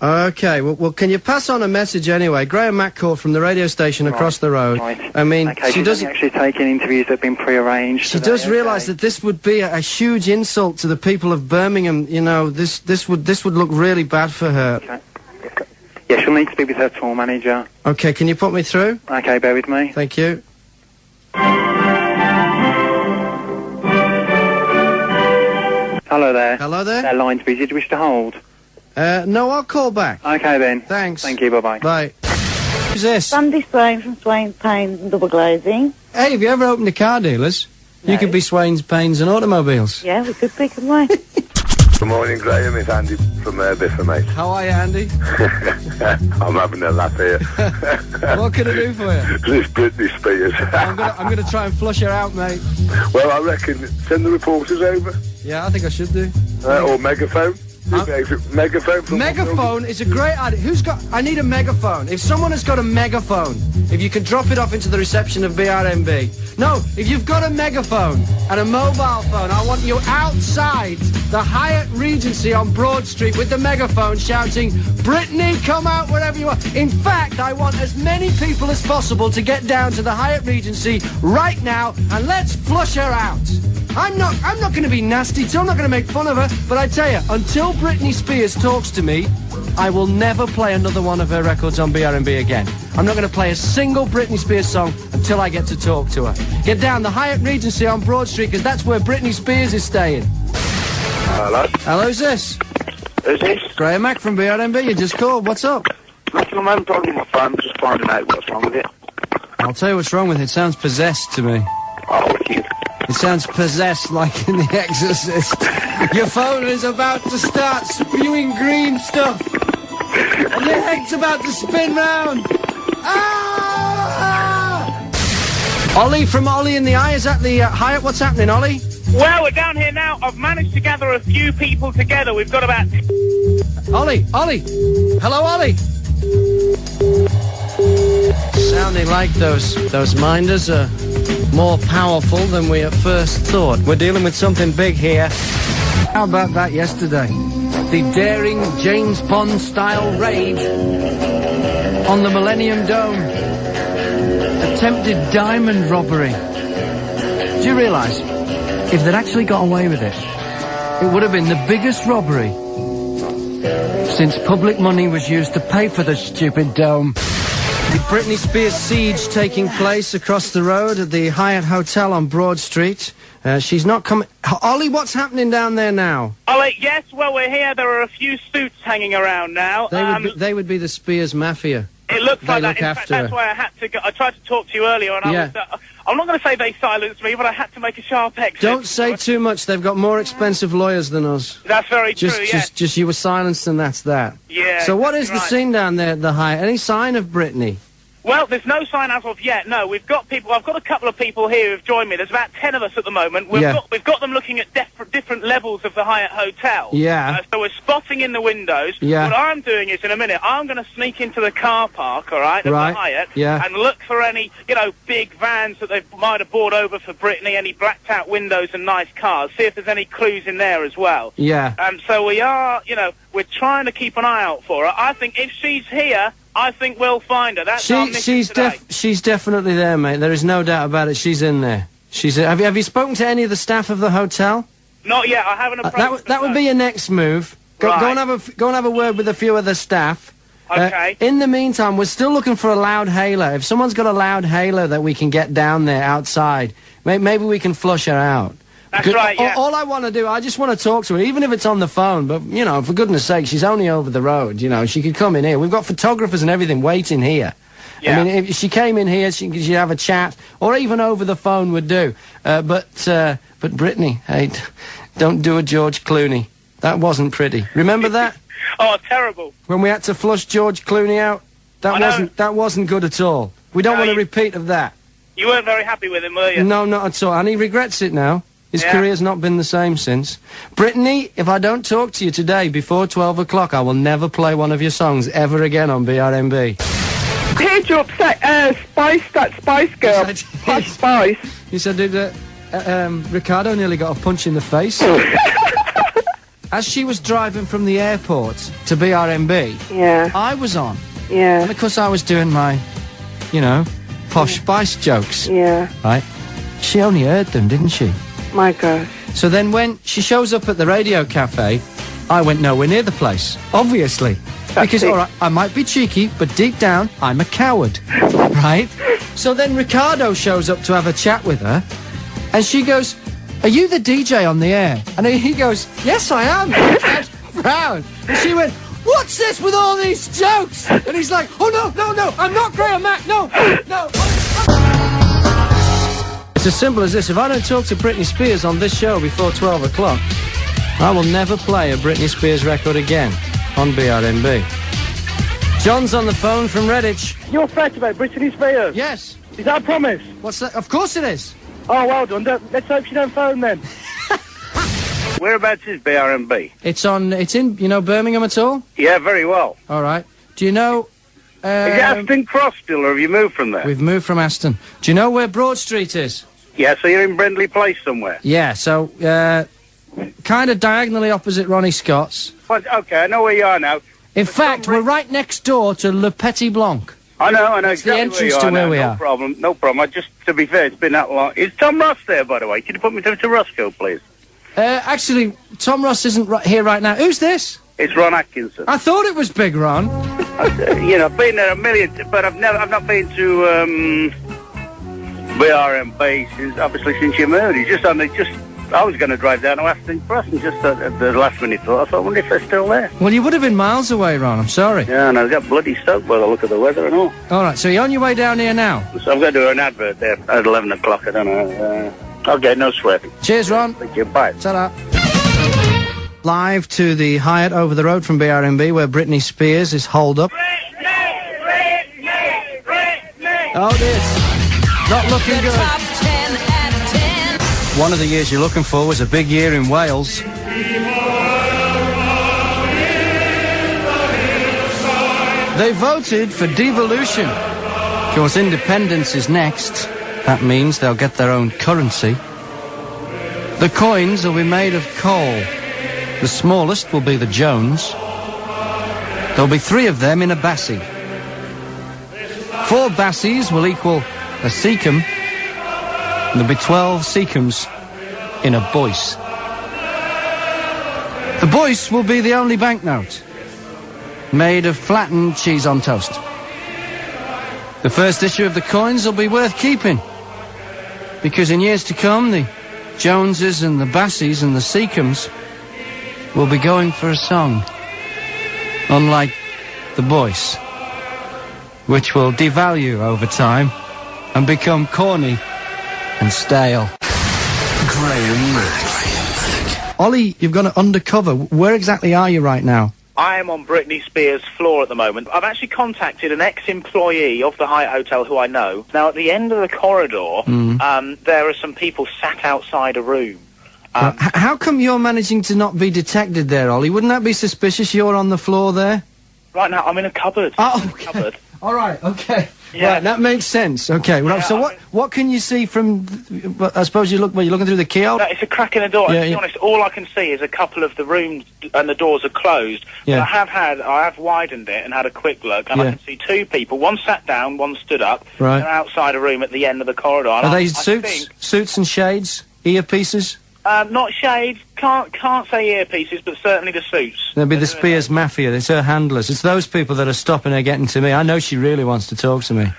Okay, well, can you pass on a message anyway? Graham Mack called from the radio station across the road. Right. I mean, Okay, she she's does... only actually taking interviews that have been pre-arranged. She today, does realise that this would be a huge insult to the people of Birmingham. You know, this would look really bad for her. Okay. Yeah, she'll need to speak with her tour manager. Okay, can you put me through? Okay, bear with me. Thank you. Hello there. Hello there. That line's busy. Do you wish to hold? No, I'll call back. Okay then. Thanks. Thank you. Bye-bye. Bye. Who's this? Sandy Swain from Swain's Paints and Double Glazing. Hey, have you ever opened a car dealer's? No. You could be Swain's Paints and Automobiles. Yeah, we could be, couldn't we? Good morning, Graham. It's Andy from Biffa, mate. How are you, Andy? I'm having a laugh here. What can I do for you? This Britney Spears. I'm gonna try and flush her out, mate. Well, I reckon send the reporters over. Yeah, I think I should do. Or megaphone. Megaphone. From Megaphone is a great idea. I need a megaphone. If someone has got a megaphone, if you could drop it off into the reception of BRMB. No, if you've got a megaphone and a mobile phone, I want you outside the Hyatt Regency on Broad Street with the megaphone shouting, Britney, come out wherever you are. In fact, I want as many people as possible to get down to the Hyatt Regency right now and let's flush her out. I'm not going to be nasty, so I'm not going to make fun of her, but I tell you, until Britney Spears talks to me, I will never play another one of her records on BRMB again. I'm not going to play a single Britney Spears song until I get to talk to her. Get down the Hyatt Regency on Broad Street, because that's where Britney Spears is staying. Hello? Hello, who's this? Who's this? Graham Mack from BRMB, you just called. What's up? Nothing, I'm having a problem with my phone. I'm just finding out what's wrong with it. I'll tell you what's wrong with it. It sounds possessed to me. Oh, wicked. It sounds possessed, like in The Exorcist. Your phone is about to start spewing green stuff. And your head's about to spin round. Ah! Ollie from Ollie in the Eye is at the Hyatt. What's happening, Ollie? Well, we're down here now. I've managed to gather a few people together. We've got about... Ollie! Hello, Ollie! Sounding like those minders are more powerful than we at first thought. We're dealing with something big here. How about that yesterday? The daring James Bond-style raid on the Millennium Dome. Attempted diamond robbery. Do you realise, if they'd actually got away with it, it would have been the biggest robbery since public money was used to pay for the stupid dome. The Britney Spears siege taking place across the road at the Hyatt Hotel on Broad Street. She's not coming... Ollie, what's happening down there now? Ollie, yes, well, we're here. There are a few suits hanging around now. They would be the Spears Mafia. It looks like They that. look In fact, after that's her. why I had to go. I tried to talk to you earlier, and Yeah. I'm not going to say they silenced me, but I had to make a sharp exit. Don't say too much. They've got more expensive lawyers than us. That's very true, yes. Just you were silenced and that's that. Yeah, So what is exactly the right. scene down there at the Hyatt? Any sign of Britney? Well, there's no sign as of yet. No, we've got people. I've got a couple of people here who've joined me. There's about 10 of us at the moment. We've got them looking at different levels of the Hyatt Hotel. Yeah. So we're spotting in the windows. Yeah. What I'm doing is, in a minute, I'm going to sneak into the car park, all right, of Right. the Hyatt, Yeah. and look for any, big vans that they might have brought over for Britney, any blacked-out windows and nice cars. See if there's any clues in there as well. Yeah. So we are, we're trying to keep an eye out for her. I think if she's here, I think we'll find her. That's our mission today. She's definitely there, mate. There is no doubt about it. She's in there. Have you spoken to any of the staff of the hotel? Not yet. I haven't approached That would be your next move. Go and have a word with a few of the staff. Okay. In the meantime, we're still looking for a loud hailer. If someone's got a loud hailer that we can get down there outside, maybe we can flush her out. That's right, yeah. All I want to do, I just want to talk to her, even if it's on the phone. But, for goodness sake, she's only over the road. She could come in here. We've got photographers and everything waiting here. Yeah. I mean, if she came in here, she'd have a chat, or even over the phone would do. But Britney, hey, don't do a George Clooney. That wasn't pretty. Remember that? Oh, terrible. When we had to flush George Clooney out? That wasn't good at all. We don't want a repeat of that. You weren't very happy with him, were you? No, not at all. And he regrets it now. His career's not been the same since. Brittany, if I don't talk to you today before 12 o'clock, I will never play one of your songs ever again on BRMB. Did you upset Spice, that Spice girl? Hot Spice. You said, Ricardo nearly got a punch in the face. As she was driving from the airport to BRMB, I was on. Yeah. And of course I was doing my, posh Spice jokes. Yeah. Right? She only heard them, didn't she? My gosh. So then when she shows up at the radio cafe, I went nowhere near the place, obviously. Because, all right, I might be cheeky, but deep down, I'm a coward, right? So then Ricardo shows up to have a chat with her, and she goes, "Are you the DJ on the air?" And he goes, "Yes, I am." Proud. And she went, "What's this with all these jokes?" And he's like, "Oh, no, I'm not Graham Mack, no. It's as simple as this. If I don't talk to Britney Spears on this show before 12 o'clock, I will never play a Britney Spears record again on BRMB. John's on the phone from Redditch. You're fat about Britney Spears? Yes. Is that a promise? What's that? Of course it is. Oh, well done. Let's hope she don't phone then. Whereabouts is BRMB? It's in, Birmingham at all? Yeah, very well. All right. Do you know... is it Aston Cross still, or have you moved from there? We've moved from Aston. Do you know where Broad Street is? Yeah, so you're in Brindley Place somewhere? Yeah, so, kind of diagonally opposite Ronnie Scott's. Well, okay, I know where you are now. In fact, we're right next door to Le Petit Blanc. I know It's exactly the entrance where to you are where now. we No are. problem. To be fair, it's been that long. Is Tom Ross there, by the way? Could you put me to Roscoe, please? Actually, Tom Ross isn't here right now. Who's this? It's Ron Atkinson. I thought it was Big Ron. I've been there a million, but I've not been to BRMB since you moved. I was going to drive down to Aston Cross and just at the last minute thought, I wonder if they're still there. Well, you would have been miles away, Ron. I'm sorry. Yeah, and I got bloody stoked by the look of the weather and all. All right, so you're on your way down here now? So I'm going to do an advert there at 11 o'clock. I don't know. Okay, no sweating. Cheers, Ron. Thank you. Bye. Ta-da. Live to the Hyatt over the road from BRMB, where Britney Spears is holed up. Britney! Oh, this. Not looking good. Top 10 out of 10. One of the years you're looking for was a big year in Wales. They voted for devolution. Of course, independence is next. That means they'll get their own currency. The coins will be made of coal. The smallest will be the Jones. There'll be 3 of them in a bassie. 4 bassies will equal a seacum. And there'll be 12 seacums in a boyce. The boyce will be the only banknote, made of flattened cheese on toast. The first issue of the coins will be worth keeping, because in years to come, the Joneses and the Bassies and the Seacums will be going for a song, unlike the boyce, which will devalue over time and become corny and stale. Graham Mack. Ollie, you've gone undercover. Where exactly are you right now? I am on Britney Spears' floor at the moment. I've actually contacted an ex-employee of the Hyatt Hotel who I know. Now, at the end of the corridor, there are some people sat outside a room. How come you're managing to not be detected there, Ollie? Wouldn't that be suspicious? You're on the floor there? Right now, I'm in a cupboard. Oh, okay. All right, okay. Yeah. Right, that makes sense. Okay, right, so what can you see from... I suppose you're looking through the keyhole? No, it's a crack in the door. Yeah, To be honest, all I can see is a couple of the rooms and the doors are closed. Yeah. But I have widened it and had a quick look, and I can see 2 people. One sat down, one stood up. Right. They're outside a room at the end of the corridor. Are they suits and shades? Earpieces? Not shades. Can't say earpieces, but certainly the suits. There'll be the Spears Mafia. It's her handlers. It's those people that are stopping her getting to me. I know she really wants to talk to me.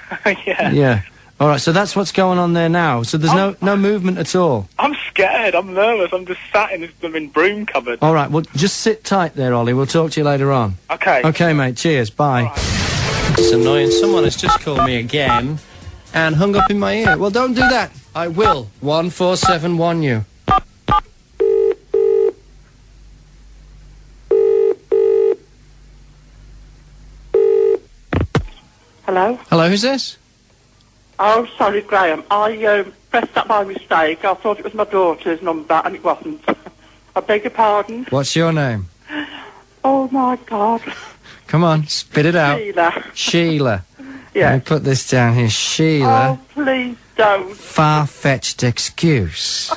Yeah. Yeah. All right, so that's what's going on there now. So there's no movement at all. I'm scared. I'm nervous. I'm just sat in this blooming broom cupboard. All right, well, just sit tight there, Ollie. We'll talk to you later on. Okay. Okay, mate. Cheers. Bye. It's annoying. Someone has just called me again and hung up in my ear. Well, don't do that. I will. 1471 you. Hello? Hello, who's this? Oh, sorry, Graham. I pressed that by mistake. I thought it was my daughter's number, and it wasn't. I beg your pardon. What's your name? Oh, my God. Come on, spit it out. Sheila. Sheila. Yeah. Let me put this down here. Sheila. Oh, please don't. Far-fetched excuse.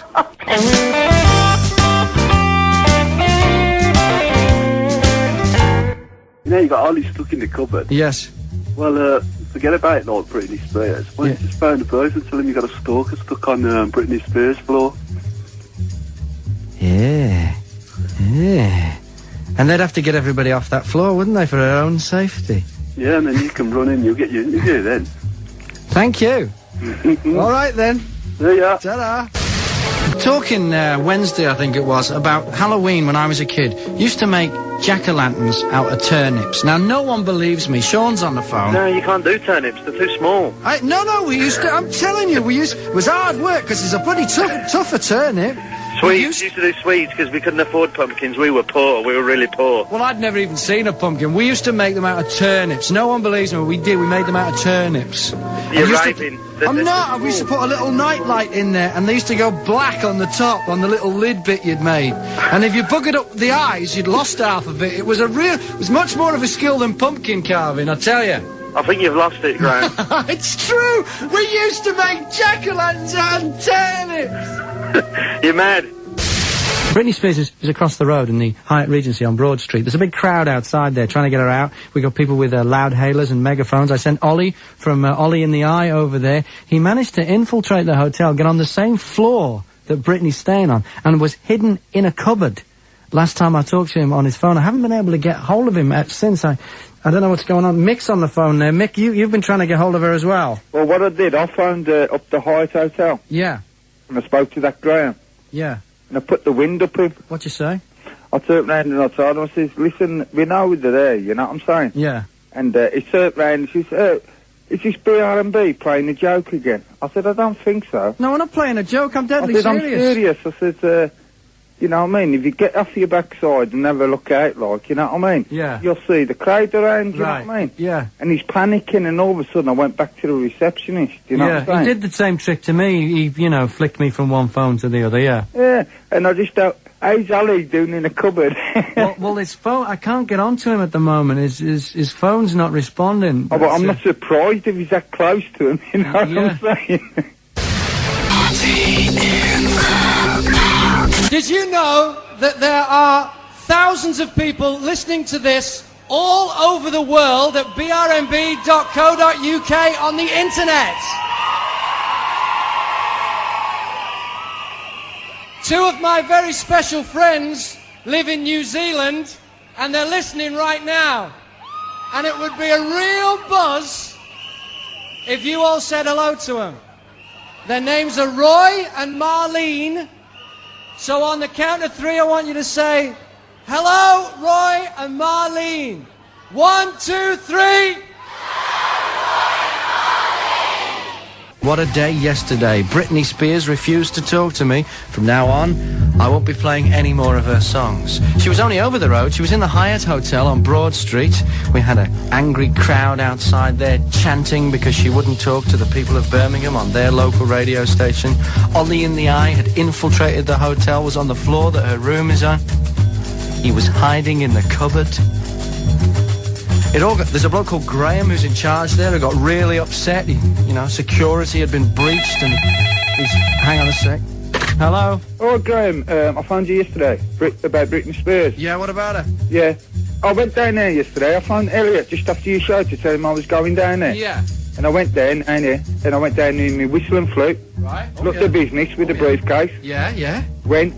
You know, you got Ollie stuck in the cupboard. Yes. Well, forget about it, like Britney Spears. Why don't you just phone the boys and tell them you got a stalker stuck on Britney Spears' floor? Yeah. Yeah. And they'd have to get everybody off that floor, wouldn't they, for their own safety? Yeah, and then you can run in. You'll get your interview then. Thank you. All right, then. See ya. Ta-da. Talking Wednesday, I think it was, about Halloween when I was a kid. Used to make jack-o'-lanterns out of turnips. Now, no one believes me. Sean's on the phone. No, you can't do turnips. They're too small. No, we used to... I'm telling you, it was hard work, because it's a bloody tougher turnip. Sweets, used to do sweets because we couldn't afford pumpkins. We were poor. We were really poor. Well, I'd never even seen a pumpkin. We used to make them out of turnips. No one believes me. We did. We made them out of turnips. You're raving. I'm not. We used to put a little nightlight in there, and they used to go black on the top, on the little lid bit you'd made. And if you buggered up the eyes, you'd lost half of it. It was much more of a skill than pumpkin carving, I tell you. I think you've lost it, Graham. It's true. We used to make jack-o'-lanterns out of turnips. You're mad. Britney Spears is across the road in the Hyatt Regency on Broad Street. There's a big crowd outside there trying to get her out. We got people with loud hailers and megaphones. I sent Ollie from Ollie in the Eye over there. He managed to infiltrate the hotel, get on the same floor that Britney's staying on, and was hidden in a cupboard. Last time I talked to him on his phone, I haven't been able to get hold of him since. I don't know what's going on. Mick's on the phone there. Mick, you've been trying to get hold of her as well. Well, what I did, I phoned up the Hyatt Hotel. Yeah. And I spoke to that Graham. Yeah. And I put the wind up him. What'd you say? I turned round and I told him, I says, listen, we know they're there, you know what I'm saying? Yeah. And he turned round and she said, is this BRMB playing a joke again? I said, I don't think so. No, I'm not playing a joke, I'm deadly serious. I'm serious. I said, you know what I mean? If you get off your backside and have a look out, like, you know what I mean? Yeah. You'll see the crowd around, you know what I mean? Yeah. And he's panicking, and all of a sudden I went back to the receptionist, you know what I'm saying? He did the same trick to me. He, flicked me from one phone to the other, yeah. Yeah, and I just thought, how's Ali doing in a cupboard? well, his phone, I can't get onto him at the moment. His phone's not responding. Oh, but I'm not surprised if he's that close to him, you know what I'm saying? Did you know that there are thousands of people listening to this all over the world at brmb.co.uk on the internet? Two of my very special friends live in New Zealand and they're listening right now. And it would be a real buzz if you all said hello to them. Their names are Roy and Marlene. So on the count of three, I want you to say, hello, Roy and Marlene. 1, 2, 3. What a day yesterday. Britney Spears refused to talk to me. From now on, I won't be playing any more of her songs. She was only over the road. She was in the Hyatt Hotel on Broad Street. We had an angry crowd outside there chanting because she wouldn't talk to the people of Birmingham on their local radio station. Ollie in the Eye had infiltrated the hotel, was on the floor that her room is on. He was hiding in the cupboard. There's a bloke called Graham who's in charge there who got really upset. Security had been breached and hang on a sec. Hello? Oh, Graham, I phoned you yesterday about Britney Spears. Yeah, what about her? Yeah. I went down there yesterday. I phoned Elliot just after your show to tell him I was going down there. Yeah. And I went down there, and I went down in my whistle and flute. Right. Looked at business with the briefcase. Yeah. Went.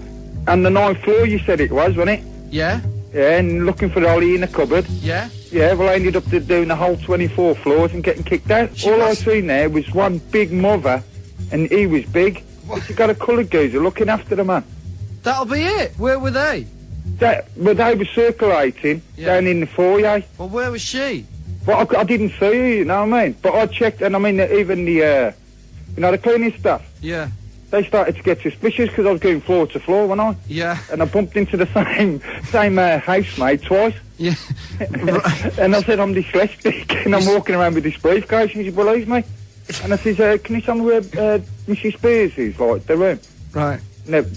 And the 9th floor you said it was, wasn't it? Yeah. Yeah, and looking for Ollie in the cupboard. Yeah. Yeah, well, I ended up doing the whole 24 floors and getting kicked out. I seen there was one big mother, and he was big. But you got a coloured geezer looking after the man. That'll be it. Where were they? They were circulating down in the foyer. Well, where was she? Well, I didn't see her, you know what I mean? But I checked, and I mean, even the, the cleaning stuff. Yeah. they started to get suspicious because I was going floor to floor, wasn't I? Yeah. And I bumped into the same housemate twice. Yeah. And I said, I'm dyslexic, and I'm walking around with this briefcase, and she believes me. And I says, can you tell me where Mrs. Spears is, like, the room? Right. Never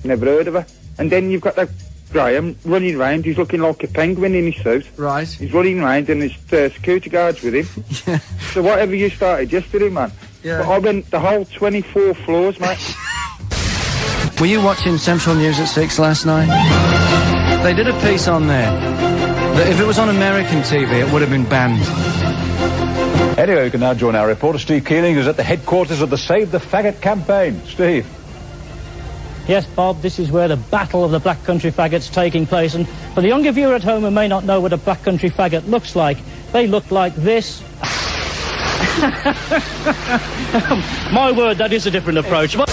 heard of her. And then you've got that Graham running around, he's looking like a penguin in his suit. Right. He's running around, and there's security guards with him. Yeah. So whatever you started yesterday, man. Yeah. But I went the whole 24 floors, mate. Were you watching Central News at 6 last night? They did a piece on there that if it was on American TV, it would have been banned. Anyway, we can now join our reporter, Steve Keeling, who's at the headquarters of the Save the Faggot campaign. Steve. Yes, Bob, this is where the battle of the Black Country Faggot's taking place, and for the younger viewer at home who may not know what a Black Country Faggot looks like, they look like this. My word, that is a different approach. I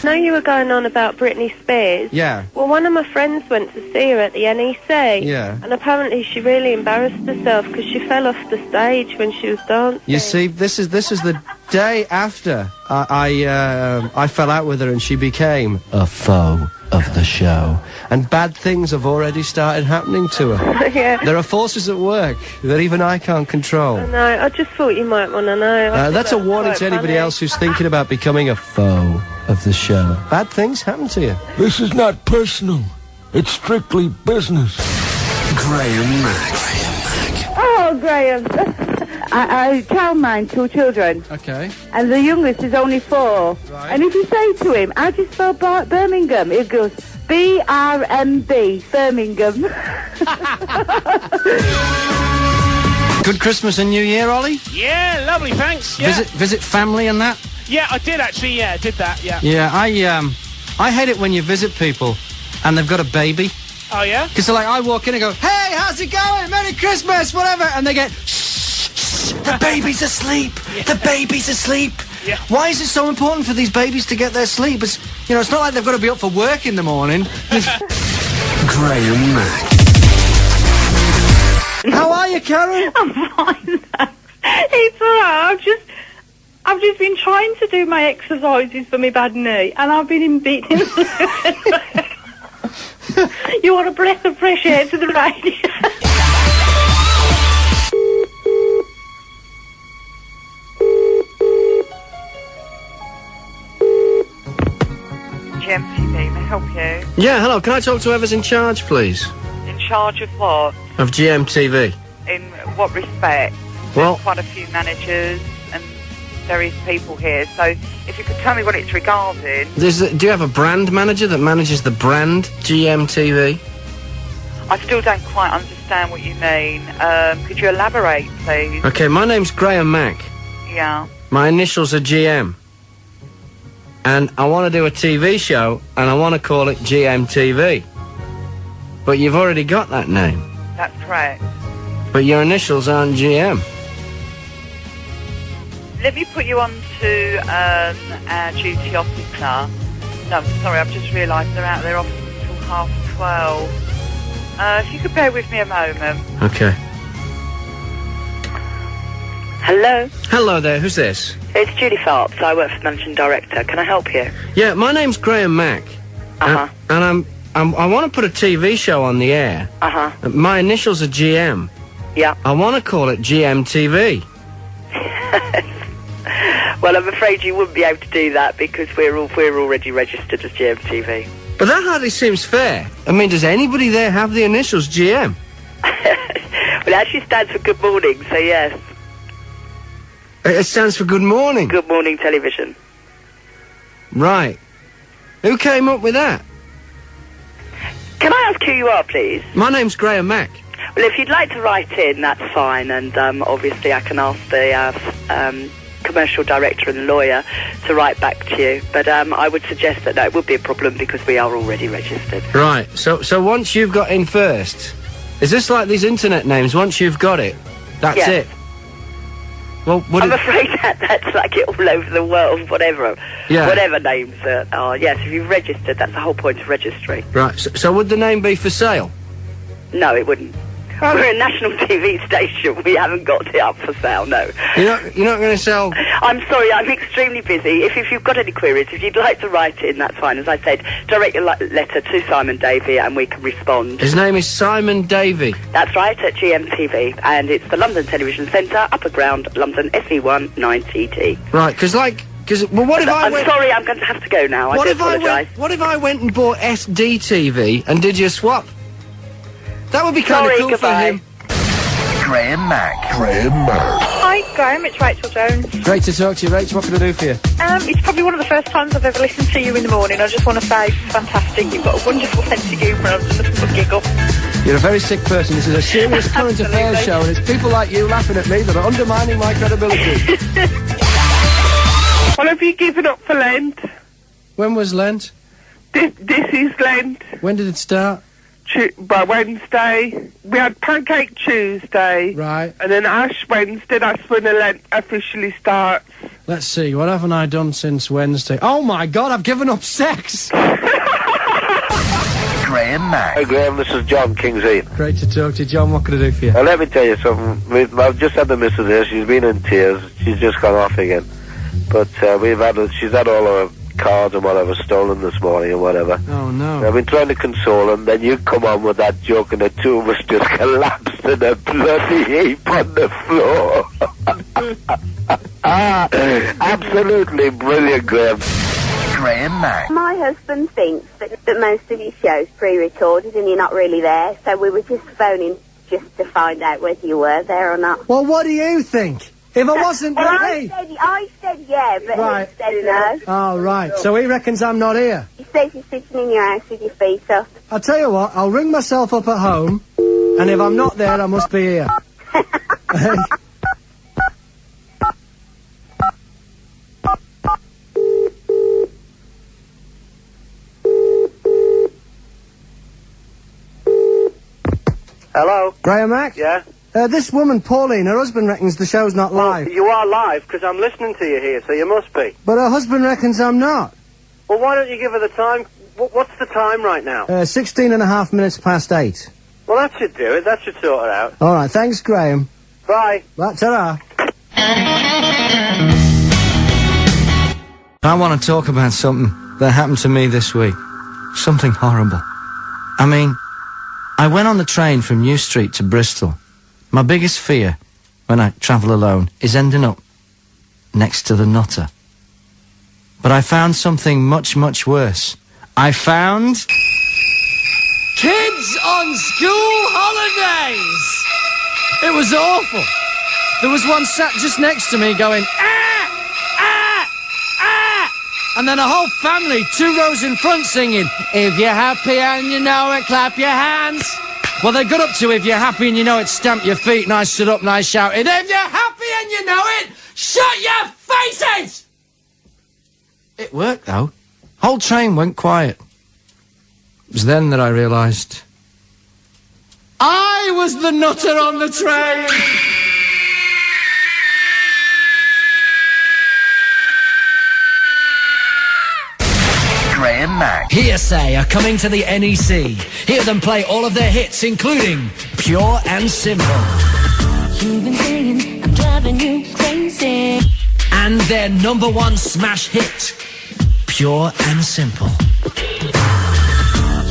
know you were going on about Britney Spears. Yeah. Well, one of my friends went to see her at the NEC. Yeah. And apparently she really embarrassed herself because she fell off the stage when she was dancing. You see, this is the day after I fell out with her and she became a foe of the show. And bad things have already started happening to her. Yeah. There are forces at work that even I can't control. No, I just thought you might want to know. That's a warning to anybody else who's thinking about becoming a foe of the show. Bad things happen to you. This is not personal. It's strictly business. Graham Mack. Oh, Graham. I child mine 2 children. Okay. And the youngest is only 4. Right. And if you say to him, how do you spell Birmingham? He goes, BRMB, Birmingham. Good Christmas and New Year, Ollie? Yeah, lovely, thanks. Yeah. Visit family and that? Yeah, I did actually, yeah, I did that, yeah. Yeah, I hate it when you visit people and they've got a baby. Oh, yeah? Because they're like, I walk in and go, hey, how's it going? Merry Christmas, whatever. And they get, shh, the baby's asleep. Yeah. The baby's asleep. Yeah. Why is it so important for these babies to get their sleep? It's, you know, it's not like they've got to be up for work in the morning. Graham Mack. How are you, Karen? I'm fine, thanks. It's alright, I've just been trying to do my exercises for my bad knee, and I've been in beating. You want a breath of fresh air to the radio? GMTV, may I help you? Yeah, hello. Can I talk to whoever's in charge, please? In charge of what? Of GMTV. In what respect? Well- There's quite a few managers and various people here, so if you could tell me what it's regarding. Do you have a brand manager that manages the brand GMTV? I still don't quite understand what you mean. Could you elaborate, please? Okay, my name's Graham Mack. Yeah. My initials are GM. And I want to do a TV show, and I want to call it GMTV. But you've already got that name. That's correct. But your initials aren't GM. Let me put you on to our duty officer. No, sorry, I've just realised they're out of their office until 12:30. If you could bear with me a moment. Okay. Hello? Hello there, who's this? It's Judy Phelps. I work for the Managing Director. Can I help you? Yeah, my name's Graham Mack. Uh-huh. And I want to put a TV show on the air. Uh-huh. My initials are GM. Yeah. I want to call it GMTV. Well, I'm afraid you wouldn't be able to do that because we're already registered as GMTV. But that hardly seems fair. I mean, does anybody there have the initials GM? Well, it actually stands for Good Morning, so yes. It stands for Good Morning? Good Morning Television. Right. Who came up with that? Can I ask who you are, please? My name's Graham Mack. Well, if you'd like to write in, that's fine, and obviously I can ask the commercial director and lawyer to write back to you. But I would suggest that no, it would be a problem because we are already registered. Right. So once you've got in first, is this like these internet names? Once you've got it, that's Yeah. it? Well, I'm afraid that's like it all over the world, whatever names are. Yes, if you've registered, that's the whole point of registering. Right. So would the name be for sale? No, it wouldn't. Oh, we're a national TV station. We haven't got it up for sale, no. You're not going to sell... I'm sorry, I'm extremely busy. If you've got any queries, if you'd like to write in, that's fine. As I said, direct your letter to Simon Davey and we can respond. His name is Simon Davey. That's right, at GMTV. And it's the London Television Centre, Upper Ground, London, SE1 9TT. Right, because what if I went... I'm sorry, I'm going to have to go now. I do apologise. What if I went and bought SD TV and did you a swap? That would be kind of cool for him. Graham Mack. Hi, Graham. It's Rachel Jones. Great to talk to you, Rach. What can I do for you? It's probably one of the first times I've ever listened to you in the morning. I just want to say, fantastic. You've got a wonderful sense of humour, and I'm just looking for a giggle. You're a very sick person. This is a serious current affairs show, and it's people like you laughing at me that are undermining my credibility. What have you given up for Lent? When was Lent? This is Lent. When did it start? By Wednesday. We had Pancake Tuesday. Right. And then Ash Wednesday, that's when the Lent officially starts. Let's see, what haven't I done since Wednesday? Oh my God, I've given up sex! Graham Mack. Hey Graham, this is John Kingsley. Great to talk to you, John. What can I do for you? Let me tell you something. I've just had the missus here. She's been in tears. She's just gone off again. But she's had all her cards and whatever stolen this morning and whatever. Oh no. I've been trying to console him, then you come on with that joke and the two of us just collapsed in a bloody heap on the floor. Absolutely brilliant, Graham. Graham Mack. My husband thinks that most of your show's pre-recorded and you're not really there, so we were just phoning just to find out whether you were there or not. Well, what do you think? If I wasn't... Well, I said yeah, but right. he said no. Oh, right. So he reckons I'm not here? He says you're sitting in your house with your feet up. I'll tell you what, I'll ring myself up at home, and if I'm not there, I must be here. Hello? Graham Mack? Yeah? This woman, Pauline, her husband reckons the show's not live. Well, you are live, because I'm listening to you here, so you must be. But her husband reckons I'm not. Well, why don't you give her the time? What's the time right now? 16.5 minutes past 8. Well, that should do it. That should sort it out. All right, thanks, Graham. Bye. Right, ta-ra. I want to talk about something that happened to me this week. Something horrible. I mean, I went on the train from New Street to Bristol. My biggest fear when I travel alone is ending up next to the nutter. But I found something much, much worse. I found... kids on school holidays! It was awful. There was one sat just next to me going, ah! Ah! Ah! And then a whole family, 2 rows in front singing, if you're happy and you know it, clap your hands. Well, they got up to if you're happy and you know it, stamp your feet, and I stood up and I shouted, if you're happy and you know it, shut your faces! It worked, though. Whole train went quiet. It was then that I realised I was the nutter on the train! Graham Mack. Hearsay are coming to the NEC. Hear them play all of their hits, including Pure and Simple. You've been saying I'm driving you crazy. And their #1 smash hit, Pure and Simple.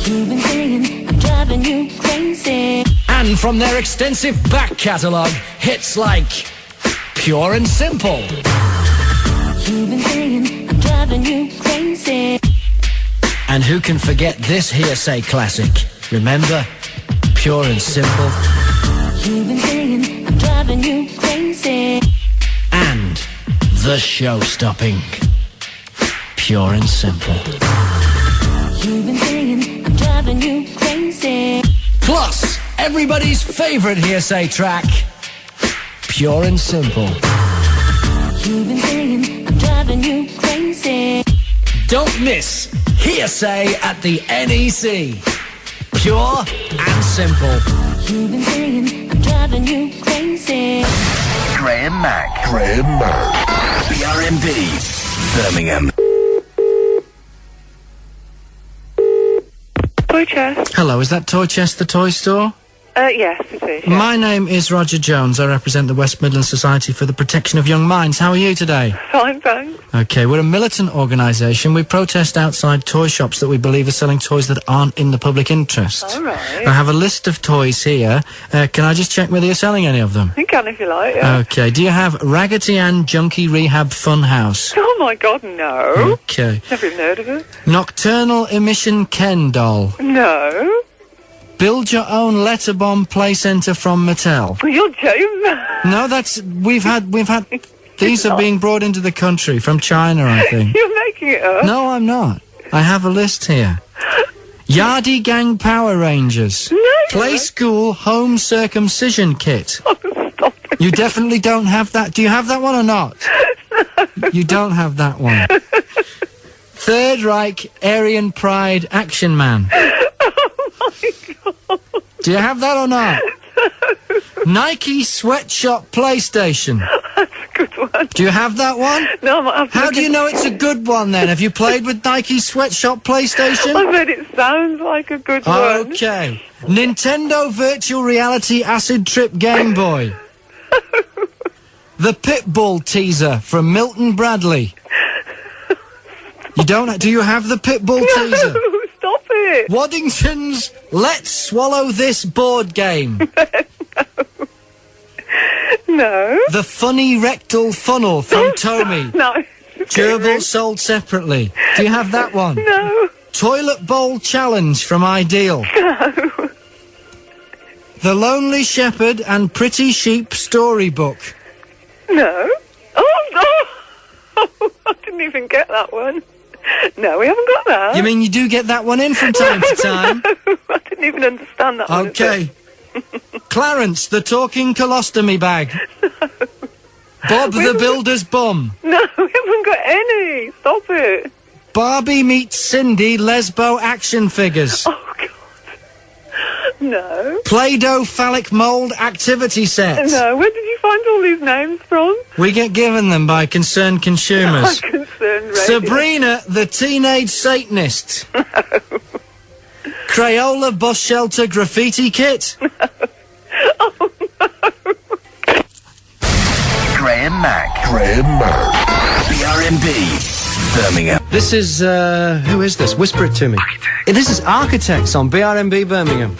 You've been saying I'm driving you crazy. And from their extensive back catalogue, hits like Pure and Simple. You've been saying I'm driving you crazy. And who can forget this Hearsay classic? Remember, Pure and Simple. You've been saying I'm driving you crazy. And the show-stopping Pure and Simple. You've been saying I'm driving you crazy. Plus, everybody's favourite Hearsay track, Pure and Simple. You've been saying I'm driving you crazy. Don't miss Hearsay at the NEC. Pure and Simple. You've been saying I'm driving you crazy. Graham Mack. BRMB. Birmingham. Toy Chest. Hello, is that Toy Chest the toy store? Yes, it is. Yeah. My name is Roger Jones. I represent the West Midlands Society for the Protection of Young Minds. How are you today? Fine, thanks. Okay, we're a militant organisation. We protest outside toy shops that we believe are selling toys that aren't in the public interest. All right. I have a list of toys here. Can I just check whether you're selling any of them? You can if you like, yeah. Okay, do you have Raggedy Ann Junkie Rehab Funhouse? Oh, my God, no. Okay. Never even heard of it. Nocturnal Emission Ken Doll? No. Build Your Own Letter Bomb Play Centre from Mattel? Well, you're joking. No, that's... We've had... These are being brought into the country from China, I think. You're making it up. No, I'm not. I have a list here. Yardie Gang Power Rangers. No. Play School Home Circumcision Kit. Oh, stop it. You definitely don't have that. Do you have that one or not? No. You don't have that one. Third Reich Aryan Pride Action Man. Oh, my God. Do you have that or not? Nike Sweatshop PlayStation. That's a good one. Do you have that one? No, I might have to How do you know it's a good one then? Have you played with Nike Sweatshop PlayStation? I bet it sounds like a good one. Okay. Nintendo Virtual Reality Acid Trip Game Boy. The Pitbull teaser from Milton Bradley. You don't... Do you have the Pitbull teaser? No, stop it. Waddington's Let's Swallow This board game. No. The Funny Rectal Funnel from Tomy. No. Gerbil sold separately. Do you have that one? No. Toilet Bowl Challenge from Ideal. No. The Lonely Shepherd and Pretty Sheep Storybook. No. Oh, no. I didn't even get that one. No, we haven't got that. You mean you do get that one in from time to time? No, I didn't even understand that one. Okay. Clarence, the Talking Colostomy Bag. No. Bob the Builder's Bum. No, we haven't got any. Stop it. Barbie meets Cindy Lesbo action figures. Oh, God. No. Play-Doh phallic mould activity set. No, where did you find all these names from? We get given them by concerned consumers. Concerned radio. Sabrina, the Teenage Satanist. No. Crayola Bus Shelter Graffiti Kit. No. Oh, no. Graham Mack. BRMB. Birmingham. This is, who is this? Whisper it to me. This is Architects on BRMB Birmingham.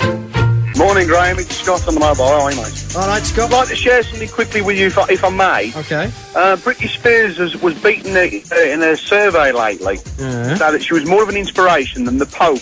Morning, Graham. It's Scott on the mobile. How are you, mate? All right, Scott. I'd like to share something quickly with you, if I may. Okay. Britney Spears was beaten in a survey lately, so that she was more of an inspiration than the Pope,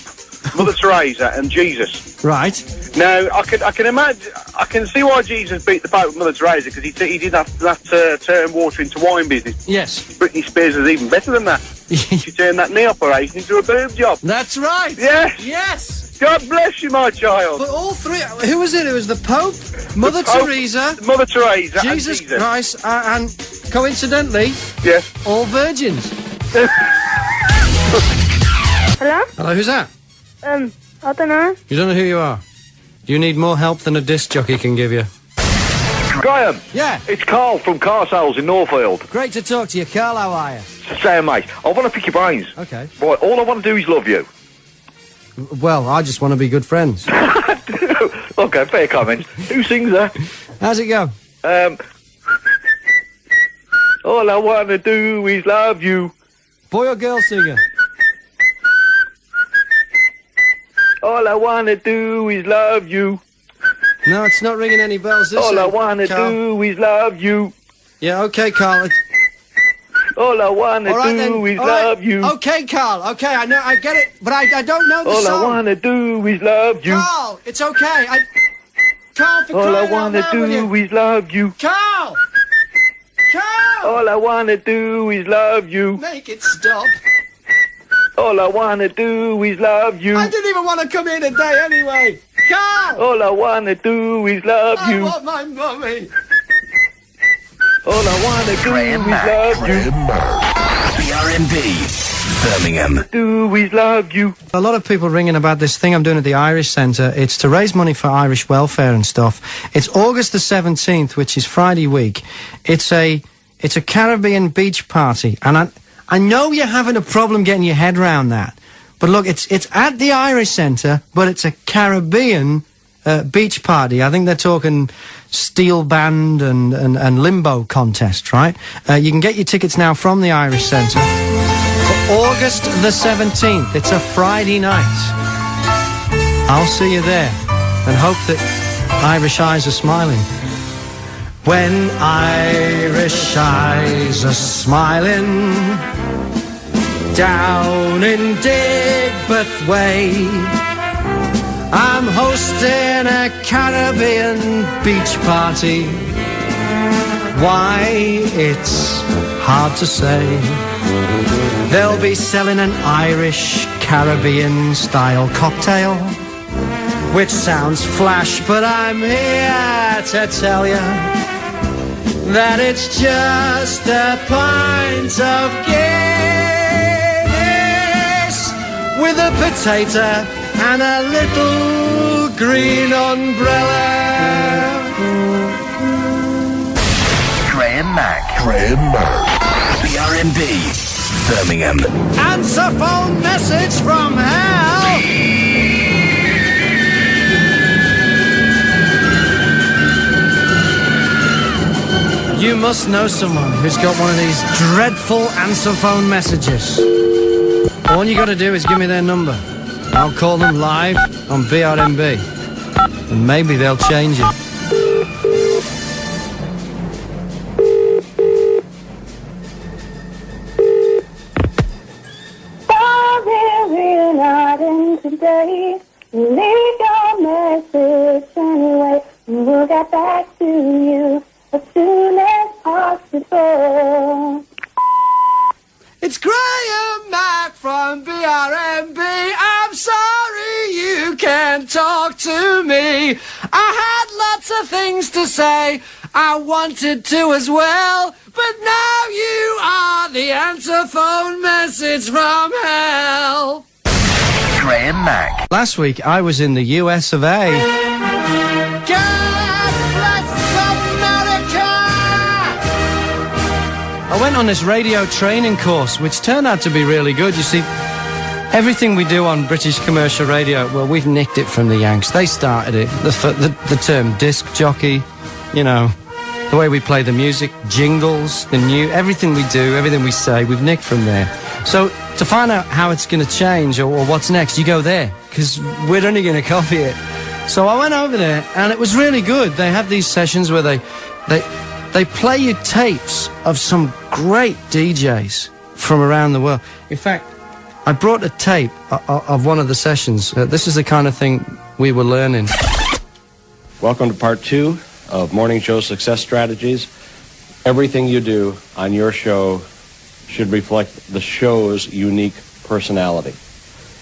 Mother Teresa, and Jesus. Right. Now, I can imagine, I can see why Jesus beat the Pope and Mother Teresa, because he did that turn water into wine business. Yes. Britney Spears is even better than that. She turned that knee operation into a boob job. That's right. Yes. Yes. God bless you, my child. But all three... Who was it? It was the Pope, Mother Teresa... Mother Teresa, Jesus and Jesus. Christ, and coincidentally... Yes. All virgins. Hello? Hello, who's that? I don't know. You don't know who you are? You need more help than a disc jockey can give you. Graham. Yeah? It's Carl from Car Sales in Northfield. Great to talk to you, Carl. How are you? Same, mate. I want to pick your brains. Okay. Boy, all I want to do is love you. Well, I just want to be good friends. Okay, fair comment. Who sings that? How's it go? All I want to do is love you. Boy or girl singer? All I want to do is love you. No, it's not ringing any bells, this All I want to do is love you. Yeah, okay, Carl. All I want to do is love you. Okay, Carl. Okay, I know, I get it, but I don't know the All song. I want to do is love you. Carl, it's okay. Carl, for All I crying out want to loud, will you? do is love you. Carl! Carl! All I want to do is love you. Make it stop. All I want to do is love you. I didn't even want to come here today anyway. Carl! All I want to do is love I you. want my mummy. All I want to do is love you. BRMB. Birmingham. Do is love you. A lot of people ringing about this thing I'm doing at the Irish Centre. It's to raise money for Irish welfare and stuff. It's August the 17th, which is Friday week. It's a Caribbean beach party, and I know you're having a problem getting your head round that. But look, it's at the Irish Centre, but it's a Caribbean beach party. I think they're talking steel band and limbo contest, right? You can get your tickets now from the Irish Centre for August the 17th. It's a Friday night. I'll see you there and hope that Irish eyes are smiling. When Irish eyes are smiling down in Digbeth Way, I'm hosting a Caribbean beach party. Why, it's hard to say. They'll be selling an Irish Caribbean style cocktail, which sounds flash, but I'm here to tell you that it's just a pint of Guinness with a potato and a little green umbrella. Graham Mack. BRMB. Birmingham. Answer phone message from hell. You must know someone who's got one of these dreadful answer phone messages. All you got to do is give me their number. I'll call them live on BRMB, and maybe they'll change it. Sorry we're not in today. Leave your message anyway. We'll get back to you as soon as possible. It's Graham Mack from BRMB. I'm sorry you can't talk to me. I had lots of things to say. I wanted to as well. But now you are the answer phone message from hell. Graham Mack. Last week I was in the US of A. I went on this radio training course, which turned out to be really good. You see, everything we do on British commercial radio, well, we've nicked it from the Yanks. They started it. The term disc jockey, you know, the way we play the music, jingles, everything we do, everything we say, we've nicked from there. So to find out how it's going to change or what's next, you go there, because we're only going to copy it. So I went over there, and it was really good. They have these sessions where they play you tapes of some great DJs from around the world. In fact, I brought a tape of one of the sessions. This is the kind of thing we were learning. Welcome to part 2 of Morning Show Success Strategies. Everything you do on your show should reflect the show's unique personality.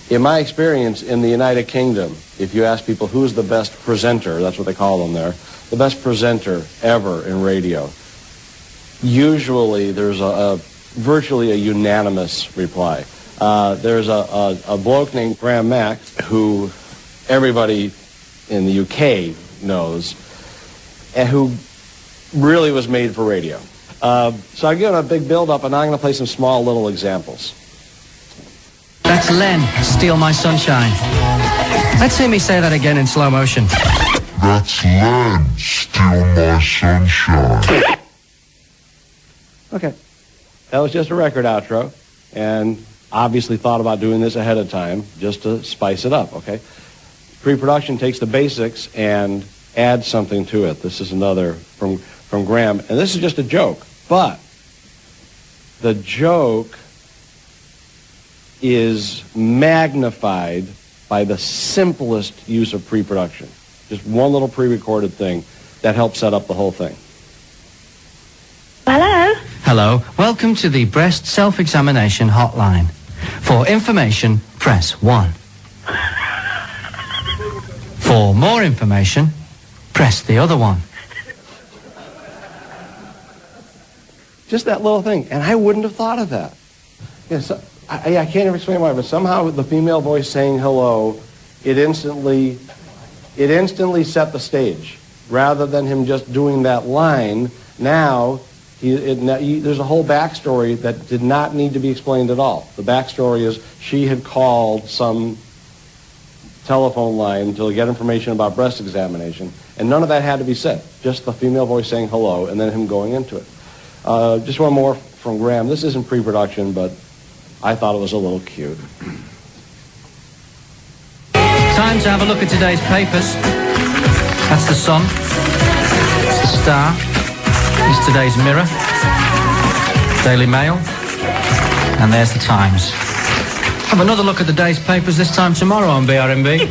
In my experience in the United Kingdom, if you ask people who's the best presenter, that's what they call them there, the best presenter ever in radio, usually there's virtually a unanimous reply. There's a bloke named Graham Mack, who everybody in the UK knows, and who really was made for radio. So I've given a big build-up, and I'm going to play some small little examples. That's Len, Steal My Sunshine. Let's hear me say that again in slow motion. That's Len, Steal My Sunshine. Okay. That was just a record outro, and obviously thought about doing this ahead of time just to spice it up, okay? Pre-production takes the basics and adds something to it. This is another from Graham, and this is just a joke, but the joke is magnified by the simplest use of pre-production. Just one little pre-recorded thing that helps set up the whole thing. Hello? Hello. Welcome to the Breast Self-Examination Hotline. For information, press 1. For more information, press the other one. Just that little thing, and I wouldn't have thought of that. Yes, I can't even explain why, but somehow with the female voice saying hello, it instantly set the stage. Rather than him just doing that line, now there's a whole backstory that did not need to be explained at all. The backstory is she had called some telephone line to get information about breast examination, and none of that had to be said. Just the female voice saying hello, and then him going into it. Just one more from Graham. This isn't pre-production, but I thought it was a little cute. Time to have a look at today's papers. That's the Sun. It's the Star. It's today's Mirror. Daily Mail. And there's the Times. Have another look at the day's papers this time tomorrow on BRMB.